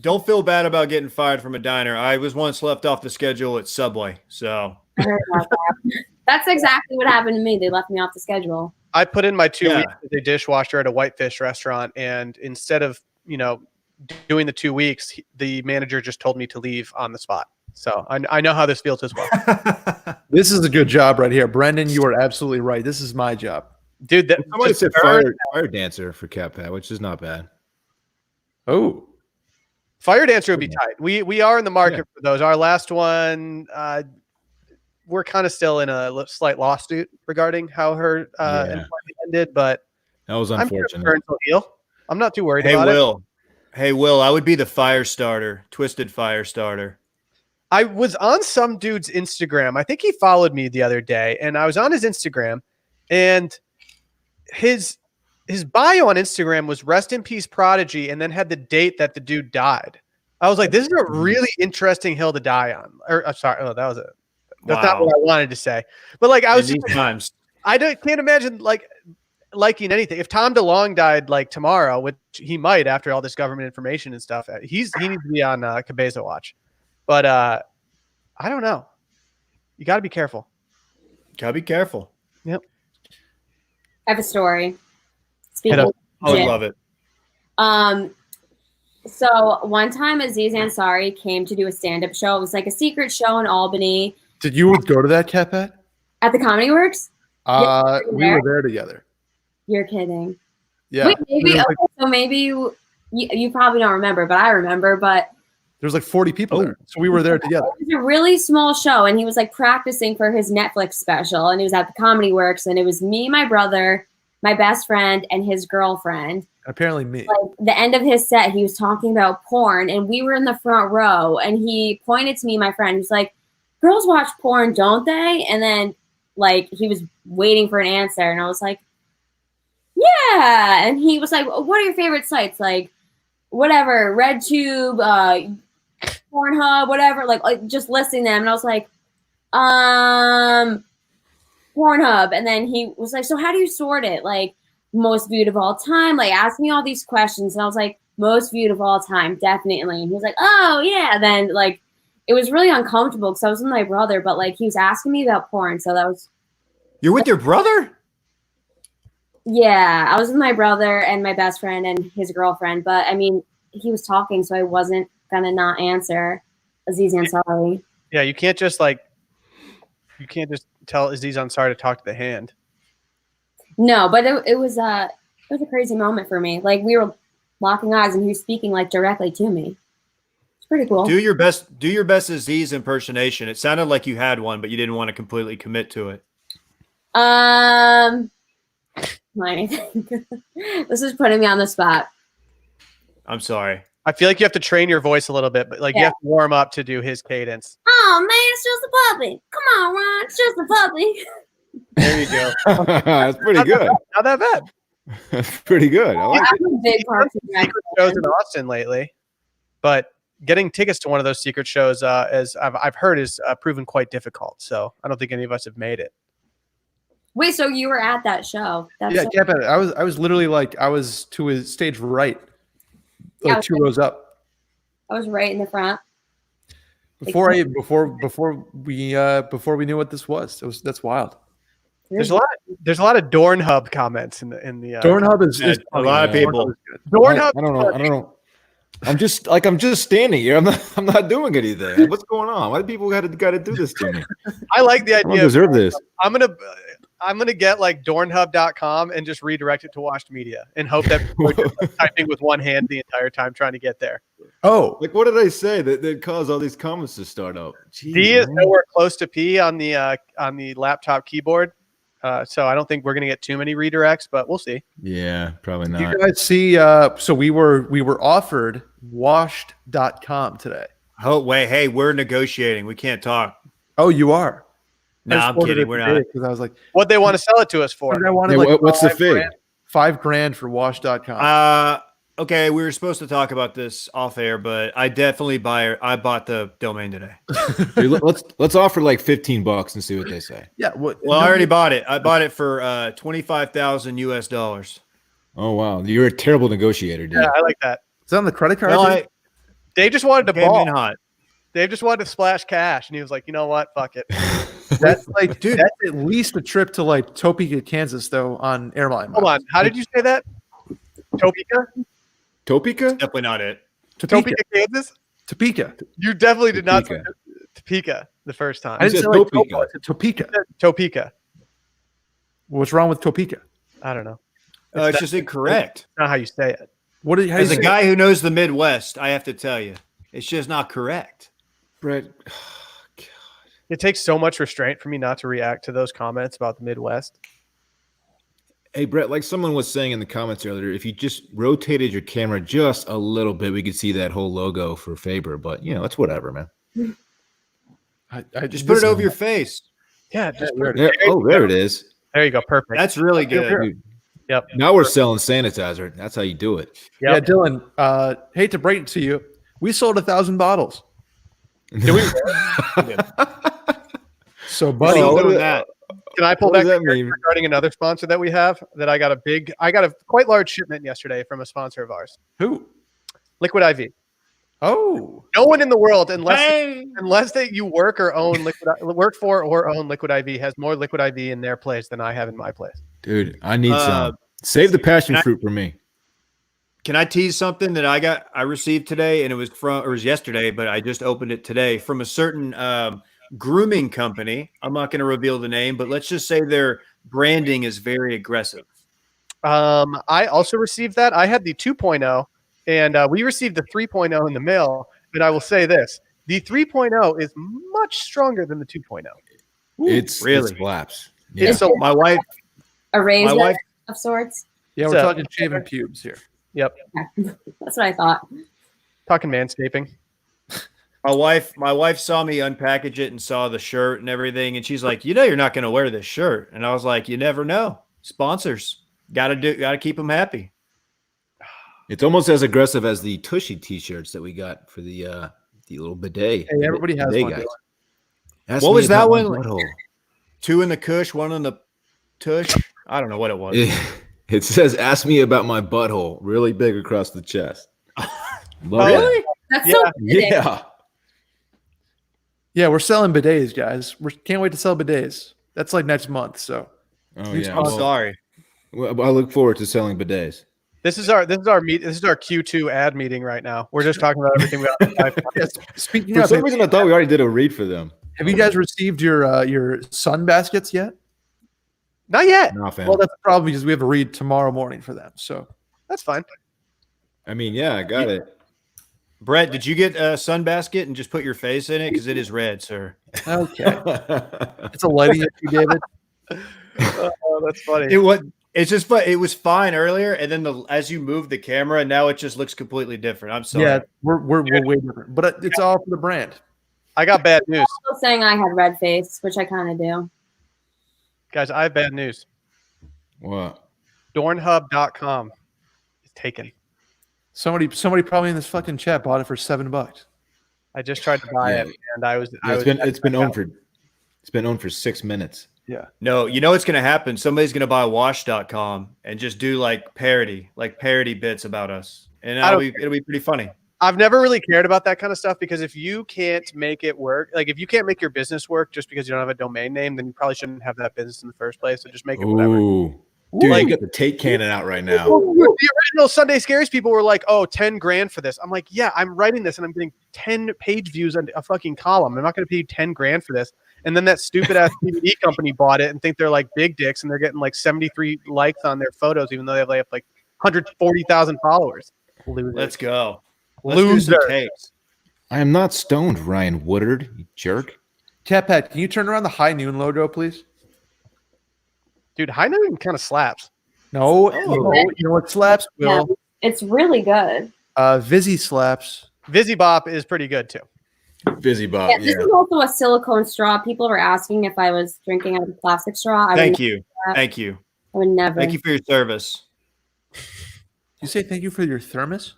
don't feel bad about getting fired from a diner. I was once left off the schedule at Subway, so I heard about that. That's exactly what happened to me. They left me off the schedule. I put in my 2 Yeah. weeks as a dishwasher at a whitefish restaurant, and instead of doing the 2 weeks, the manager just told me to leave on the spot. So I know how this feels as well, This is a good job right here, Brendan. You are absolutely right. This is my job. dude. That Somebody just said earned- fire dancer for Cat Pat, which is not bad. Oh, Fire dancer would be tight. We are in the market for those. Our last one, we're kind of still in a slight lawsuit regarding how her employment ended, but That was I'm sure unfortunate. turns will heal. I'm not too worried hey about it. Will, I would be the fire starter, twisted fire starter. I was on some dude's Instagram. I think he followed me the other day, and I was on his Instagram, and his bio on Instagram was "Rest in Peace, Prodigy," and then had the date that the dude died. I was like, "This is a really interesting hill to die on." Or I'm sorry, that's not what I wanted to say. But like, I was In these times. can't imagine liking anything. If Tom DeLonge died like tomorrow, which he might after all this government information and stuff, he needs to be on Cabeza watch. But I don't know. You got to be careful. Gotta be careful. Yep. I have a story. Speaking up. of I would gym. love it. So one time Aziz Ansari came to do a stand-up show. It was like a secret show in Albany. Did you go to that, Cat Pat? At the Comedy Works? We were there together. You're kidding. Yeah. Wait, maybe so maybe you probably don't remember, but I remember. But There's like 40 people there, so we were there together. it was a really small show, and he was like practicing for his Netflix special, and he was at the Comedy Works, and it was me, my brother, my best friend, and his girlfriend. Apparently me. Like the end of his set, he was talking about porn, and we were in the front row, and he pointed to me, my friend. He's like, "Girls watch porn, don't they?" And then like he was waiting for an answer, and I was like, "Yeah." And he was like, "What are your favorite sites?" Like, whatever, RedTube, Pornhub, whatever, like just listing them. And I was like, Pornhub. And then he was like, "So how do you sort it? Like, most viewed of all time?" Like, ask me all these questions. And I was like, "Most viewed of all time, definitely." And he was like, "Oh, yeah." Then, like, it was really uncomfortable because I was with my brother, but, like, he was asking me about porn. So that was. You're with your brother? Yeah, I was with my brother and my best friend and his girlfriend. But, I mean, he was talking, so I wasn't going to not answer Aziz Ansari. Yeah, you can't just tell Aziz Ansari to talk to the hand. No, but it was a crazy moment for me. Like, we were locking eyes and he was speaking like directly to me. It's pretty cool. Do your best Aziz impersonation. It sounded like you had one, but you didn't want to completely commit to it. Let me think. This is putting me on the spot. I'm sorry. I feel like you have to train your voice a little bit, but like you have to warm up to do his cadence. Oh man, it's just a puppy. Come on, Ron, it's just a puppy. There you go. That's pretty good. Not that bad. That's pretty good. I like it. I'm a big Parks and Rec Secret shows in Austin lately, but getting tickets to one of those secret shows, as I've heard, is proven quite difficult. So I don't think any of us have made it. Wait, so you were at that show? That's Yeah, so- Cat Pat. I was literally like, I was to his stage right, like Yeah, 2 rows up. I was right in the front. Before we knew what this was. That's wild. There's a lot of Dornhub comments in the Dornhub is Yeah, a funny, lot of man. people. Dornhub is good. Dornhub. I don't know. I'm just standing here. I'm not doing anything. What's going on? Why do people got to do this to me? I like the I don't idea. deserve this. I'm gonna get like Dornhub.com and just redirect it to Washed Media and hope that people are just, like, typing with one hand the entire time trying to get there. Oh, Like, what did I say that caused all these comments to start up? Jeez, D is man. nowhere close to P on the laptop keyboard, so I don't think we're gonna get too many redirects, but we'll see. Yeah, probably you not. guys see? So we were offered washed.com today. Oh, wait. Hey, we're negotiating. We can't talk. Oh, you are? No, I'm kidding. We're not. Because I was like, What they want to sell it to us for? I wanted Hey, like what's the $5 fee? grand- $5,000 for wash.com. Okay, we were supposed to talk about this off air, but I definitely I bought the domain today. Dude, let's offer like $15 and see what they say. Yeah. What? Well, I already bought it. I bought it for $25,000 US. Oh wow, you're a terrible negotiator, dude. Yeah, I like that. Is that on the credit card? Well, dude? I Dave just wanted to came in ball. hot. Dave just wanted to splash cash, and he was like, "You know what? Fuck it." That's like, Dude. that's at least a trip to like Topeka, Kansas, though, on airline. Hold on. How did you say that? Topeka? Topeka? Definitely not it. Topeka. Topeka, Kansas? Topeka. You definitely did not say Topeka. Topeka the first time. I didn't said say like Topeka. Topeka. I said Topeka. Topeka. What's wrong with Topeka? I don't know. It's just incorrect. Not how you say it. What did how As you a say guy who knows the Midwest, I have to tell you, it's just not correct. Brett. It takes so much restraint for me not to react to those comments about the Midwest. Hey, Brett, like someone was saying in the comments earlier, if you just rotated your camera just a little bit, we could see that whole logo for Faber. But, you know, it's whatever, man. I Just put it over your face. Yeah, just There it is. there you go. Perfect. That's really good. Dude, Yep. now we're selling sanitizer. That's how you do it. Yeah, Yep. Dylan. Hate to break it to you, we sold 1,000 bottles. Did we, So, We're buddy, still what doing is- that. can I pull What back does that the curtain mean? regarding another sponsor that we have? That I got a quite large shipment yesterday from a sponsor of ours, who? Liquid IV. Oh, No one in the world, unless Hey! you work for or own Liquid IV, has more Liquid IV in their place than I have in my place. Dude, I need Uh, some. Save the passion can I- fruit for me. Can I tease something that I received today, and it was yesterday, but I just opened it today from a certain grooming company. I'm not going to reveal the name, but let's just say their branding is very aggressive. I also received that. I had the 2.0, and we received the 3.0 in the mail. But I will say this: the 3.0 is much stronger than the 2.0. It's really it slaps. Yeah. Yeah. So My wife, A razor my wife, of sorts. Yeah, we're So- talking shaving pubes here. Yep, That's what I thought. talking manscaping. my wife saw me unpackage it and saw the shirt and everything, and she's like, you're not going to wear this shirt. And I was like, you never know. Sponsors got to keep them happy. It's almost as aggressive as the Tushy T-shirts that we got for the little bidet. Hey, everybody has bidet one. guys. Dylan. Ask What me was that about my one? butthole. 2 in the cush, 1 in the tush. I don't know what it was. It says, "Ask me about my butthole," really big across the chest. Love Really? That's Yeah. so that. fitting. Yeah. Yeah, we're selling bidets, guys. We can't wait to sell bidets. That's like next month. So Oh You yeah. I'm Oh. sorry. Well, I look forward to selling bidets. This is our Q2 ad meeting right now. We're just talking about everything we got. yes, speaking For of, some reason, I thought we already did a read for them. have you guys received your sun baskets yet? Not yet. No, fam. Well, that's probably because we have a read tomorrow morning for them. So That's fine. I mean, yeah, I got it. Brett, did you get a sunbasket and just put your face in it? Because it is red, sir. okay, it's a lighting issue, David. Oh, that's funny. It was fine earlier, and then as you move the camera, now it just looks completely different. I'm sorry. Yeah, we're way different, but it's all for the brand. I got bad news, Still saying I had red face, which I kind of do. guys. I have bad news. What? Dornhub.com is taken. Somebody probably in this fucking chat bought it for $7. I just tried to buy Yeah. it, and I was. Yeah, it's been owned for 6 minutes. Yeah, No, you know what's going to happen? Somebody's going to buy wash.com and just do like parody bits about us. And it'll be pretty funny. I've never really cared about that kind of stuff because if you can't make it work, like if you can't make your business work just because you don't have a domain name, then you probably shouldn't have that business in the first place. So just make it whatever. Ooh. Dude, Like- you got the take cannon out right now. The original Sunday Scaries people were like, "Oh, 10 grand for this." I'm like, "Yeah, I'm writing this and I'm getting 10 page views on a fucking column. I'm not going to pay you 10 grand for this." And then that stupid ass DVD company bought it and think they're like big dicks and they're getting like 73 likes on their photos, even though they have like 140,000 followers. Losers. Let's go. Let's do some Loser. tapes. I am not stoned, Ryan Woodard, you jerk. Cat Pat, can you turn around the High Noon logo, please? Dude, High Noon kind of slaps. No, Oh. no, you know what slaps? Yeah, Will it's really good. Vizzy slaps. Vizzy-Bop is pretty good too. Busy Bob, Yeah, this is also a silicone straw. People were asking if I was drinking out of a plastic straw. Thank you. Thank you. I would never. Thank you for your service. You say thank you for your thermos,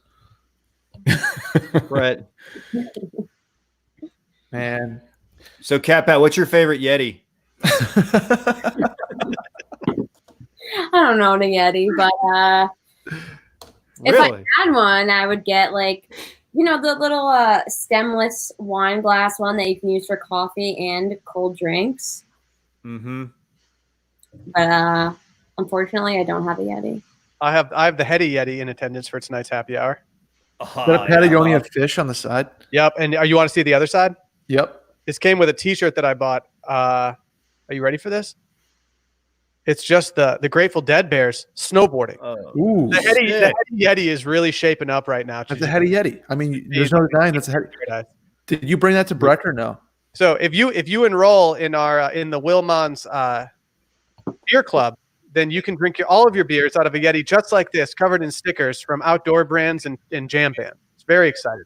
Brett. man. So, Cat Pat, what's your favorite Yeti? I don't know the Yeti, but if I Really? had one, I would get like, the little stemless wine glass one that you can use for coffee and cold drinks. Mm-hmm. But unfortunately, I don't have a Yeti. I have the Heady Yeti in attendance for tonight's happy hour. Is that a Patagonia fish on the side? Yep. And you want to see the other side? Yep. This came with a T-shirt that I bought. Are you ready for this? It's just the Grateful Dead Bears snowboarding. Ooh, The Heady Yeti is really shaping up right now. that's a Heady Yeti. I mean, there's no denying that's a Heady. Did you bring that to Breck or no? So if you enroll in our in the Wilmon's beer club, then you can drink all of your beers out of a Yeti just like this, covered in stickers from outdoor brands and jam band. It's very exciting.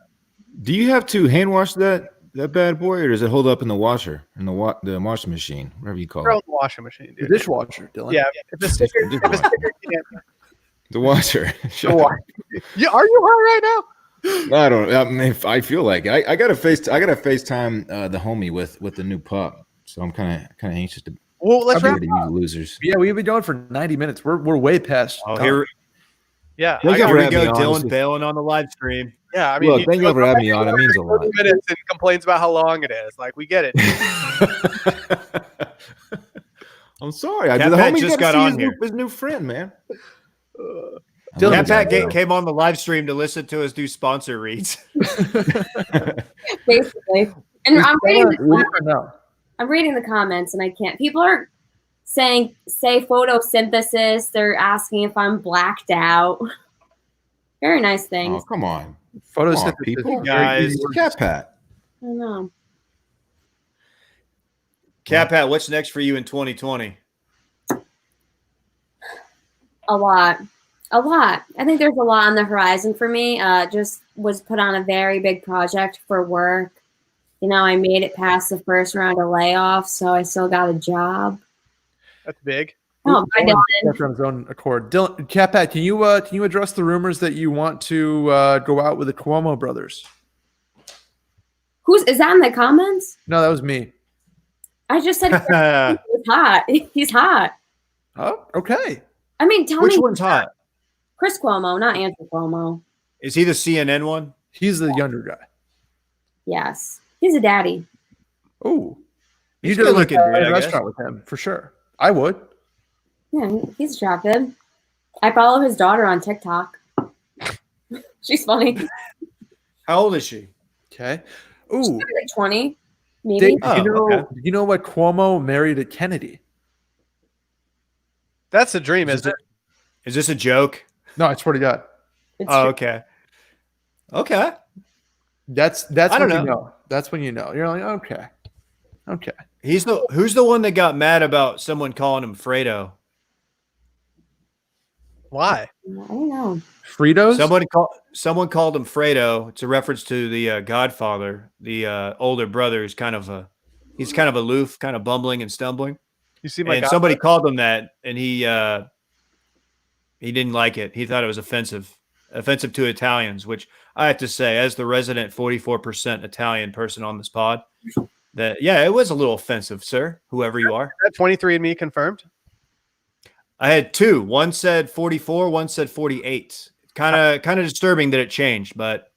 Do you have to hand wash that bad boy, or does it hold up in the washer, in the washing machine, whatever you call Throw it? in the washing machine, The dude. dishwasher, Dylan. Yeah, if the sticker Dishwasher. can't, The washer. the wa- yeah, are you high right now? I don't. I mean, if I feel like it. I got to FaceTime the homie with the new pup. So I'm kind of anxious to. Well, let's wrap. to you losers. Yeah, we've been going for 90 minutes. We're way past. Oh, time. here Yeah, Thank I you got- for we having go. me on. Dylan This is- bailing on the live stream. yeah. I mean, Look, he thank you goes for having me on. It means a lot. 30 minutes and complains about how long it is. Like we get it. I'm sorry. Cat The Pat homie just got got to see on here. his new friend, man. Dylan, Cat Pat came on the live stream to listen to us do sponsor reads. Basically. And I'm reading this No. I'm reading the comments and I can't. People are say photosynthesis. They're asking if I'm blacked out. Very nice Oh, things. come on. Photosynthesis. people. Guys. Cat Pat. I don't know. Cat Pat, what's next for you in 2020? A lot. I think there's a lot on the horizon for me. Just was put on a very big project for work. You know, I made it past the first round of layoffs, so I still got a job. That's big. Oh, bye, Dylan. After on his own accord. Dylan, Cat Pat, can you address the rumors that you want to go out with the Cuomo brothers? Is that in the comments? No, that was me. I just said he's hot. He's hot. Oh, okay. I mean, tell Which me. one's hot? Chris Cuomo, not Andrew Cuomo. Is he the CNN one? He's the younger guy. Yes. He's a daddy. Oh, He's you good did looking a dude, I guess. restaurant with him for sure. I would. Yeah, he's attractive. I follow his daughter on TikTok. She's funny. How old is she? Okay. She's Ooh, like 20, maybe. Dave, Oh, okay. you know what Cuomo married a Kennedy? That's the dream, isn't it? Is this a joke? No, I swear to God. It's Oh, true. okay. Okay. That's I when don't you know. know. That's when you know. You're like, okay. Okay. Who's the one that got mad about someone calling him Fredo? Why? I don't know. Fritos? Someone called him Fredo. It's a reference to the Godfather. The older brother is he's kind of aloof, kind of bumbling and stumbling. You see my And somebody called him that, and he didn't like it. He thought it was offensive to Italians, which I have to say, as the resident 44% Italian person on this pod, it was a little offensive, sir, whoever you are. That 23andMe confirmed. I had two. One said 44, one said 48. Kind of disturbing that it changed, but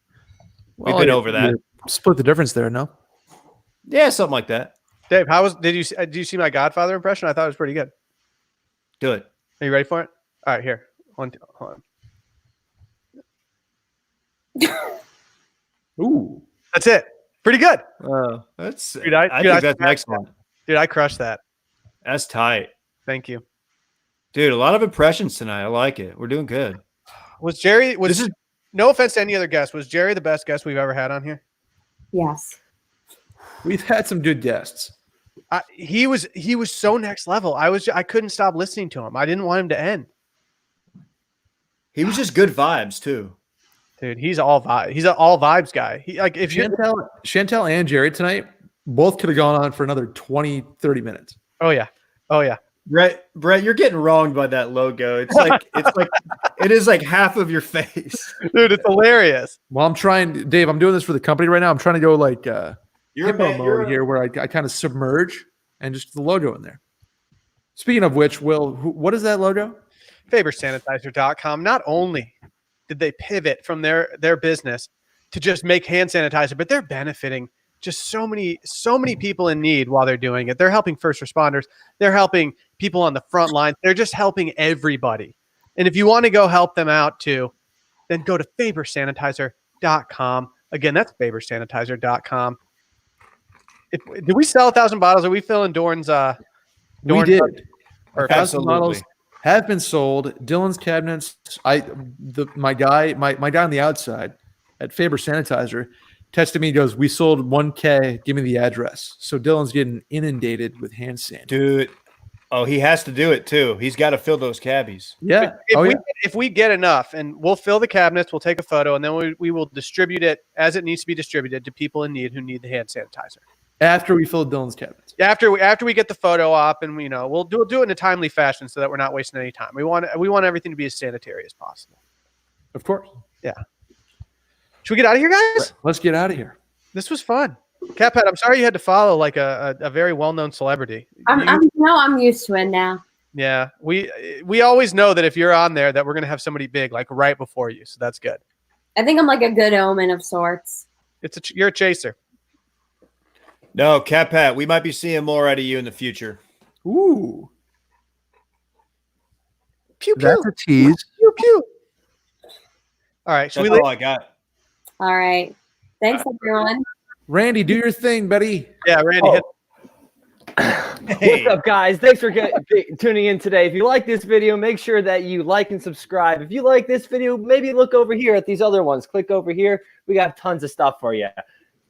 we've been over that. Split the difference there, no? Yeah, something like that. Dave, did you see my Godfather impression? I thought it was pretty good. Good. Are you ready for it? All right, here. Hold on. Ooh. That's it. Pretty good. That's Dude, I think that's excellent. Dude, I crushed that. That's tight. Thank you. Dude, a lot of impressions tonight. I like it. We're doing good. No offense to any other guest, was Jerry the best guest we've ever had on here? Yes. We've had some good guests. He was so next level. I couldn't stop listening to him. I didn't want him to end. He was just good vibes too. Dude, he's all vibe. He's an all vibes guy. If Chantelle and Jerry tonight both could have gone on for another 20, 30 minutes. Oh yeah. Brett, you're getting wronged by that logo. It is like half of your face. Dude, it's hilarious. Well, Dave, I'm doing this for the company right now. I'm trying to go like You're hippo mode here where I kind of submerge and just the logo in there. Speaking of which, what is that logo? FaberSanitizer.com. Not only did they pivot from their business to just make hand sanitizer, but they're benefiting just so many people in need while they're doing it. They're helping first responders. They're helping people on the front line. They're just helping everybody. And if you want to go help them out too, then go to FaberSanitizer.com. Again, that's FaberSanitizer.com. Did we sell 1,000 bottles? Are we filling Dorn's? We did. Perfect. 1,000 bottles have been sold. Dylan's cabinets. My guy on the outside at Faber Sanitizer texted me. He goes, "We sold 1K. Give me the address." So Dylan's getting inundated with hand sand. Dude. Oh, he has to do it too. He's got to fill those cabbies. Yeah. If we get enough, and we'll fill the cabinets, we'll take a photo, and then we will distribute it as it needs to be distributed to people in need who need the hand sanitizer. After we fill Dylan's cabinets. After we get the photo op, and we'll do it in a timely fashion so that we're not wasting any time. We want everything to be as sanitary as possible. Of course. Yeah. Should we get out of here, guys? Let's get out of here. This was fun. Cat Pat, I'm sorry you had to follow like a very well-known celebrity. I'm used to it now. Yeah, we always know that if you're on there that we're gonna have somebody big like right before you, so that's good. I think I'm like a good omen of sorts. You're a chaser. No, Cat Pat, we might be seeing more out of you in the future. Ooh. Pew pew. That's a tease. Pew pew. All right, That's all I got. All right. Thanks, everyone. Randy, do your thing, buddy. Yeah, Randy. Oh. Hit. Hey. What's up, guys? Thanks for tuning in today. If you like this video, make sure that you like and subscribe. If you like this video, maybe look over here at these other ones. Click over here. We got tons of stuff for you.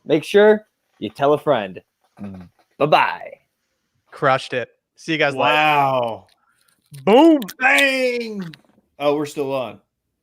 Make sure you tell a friend. Bye-bye. Crushed it. See you guys later. Wow. Boom. Bang. Oh, we're still on.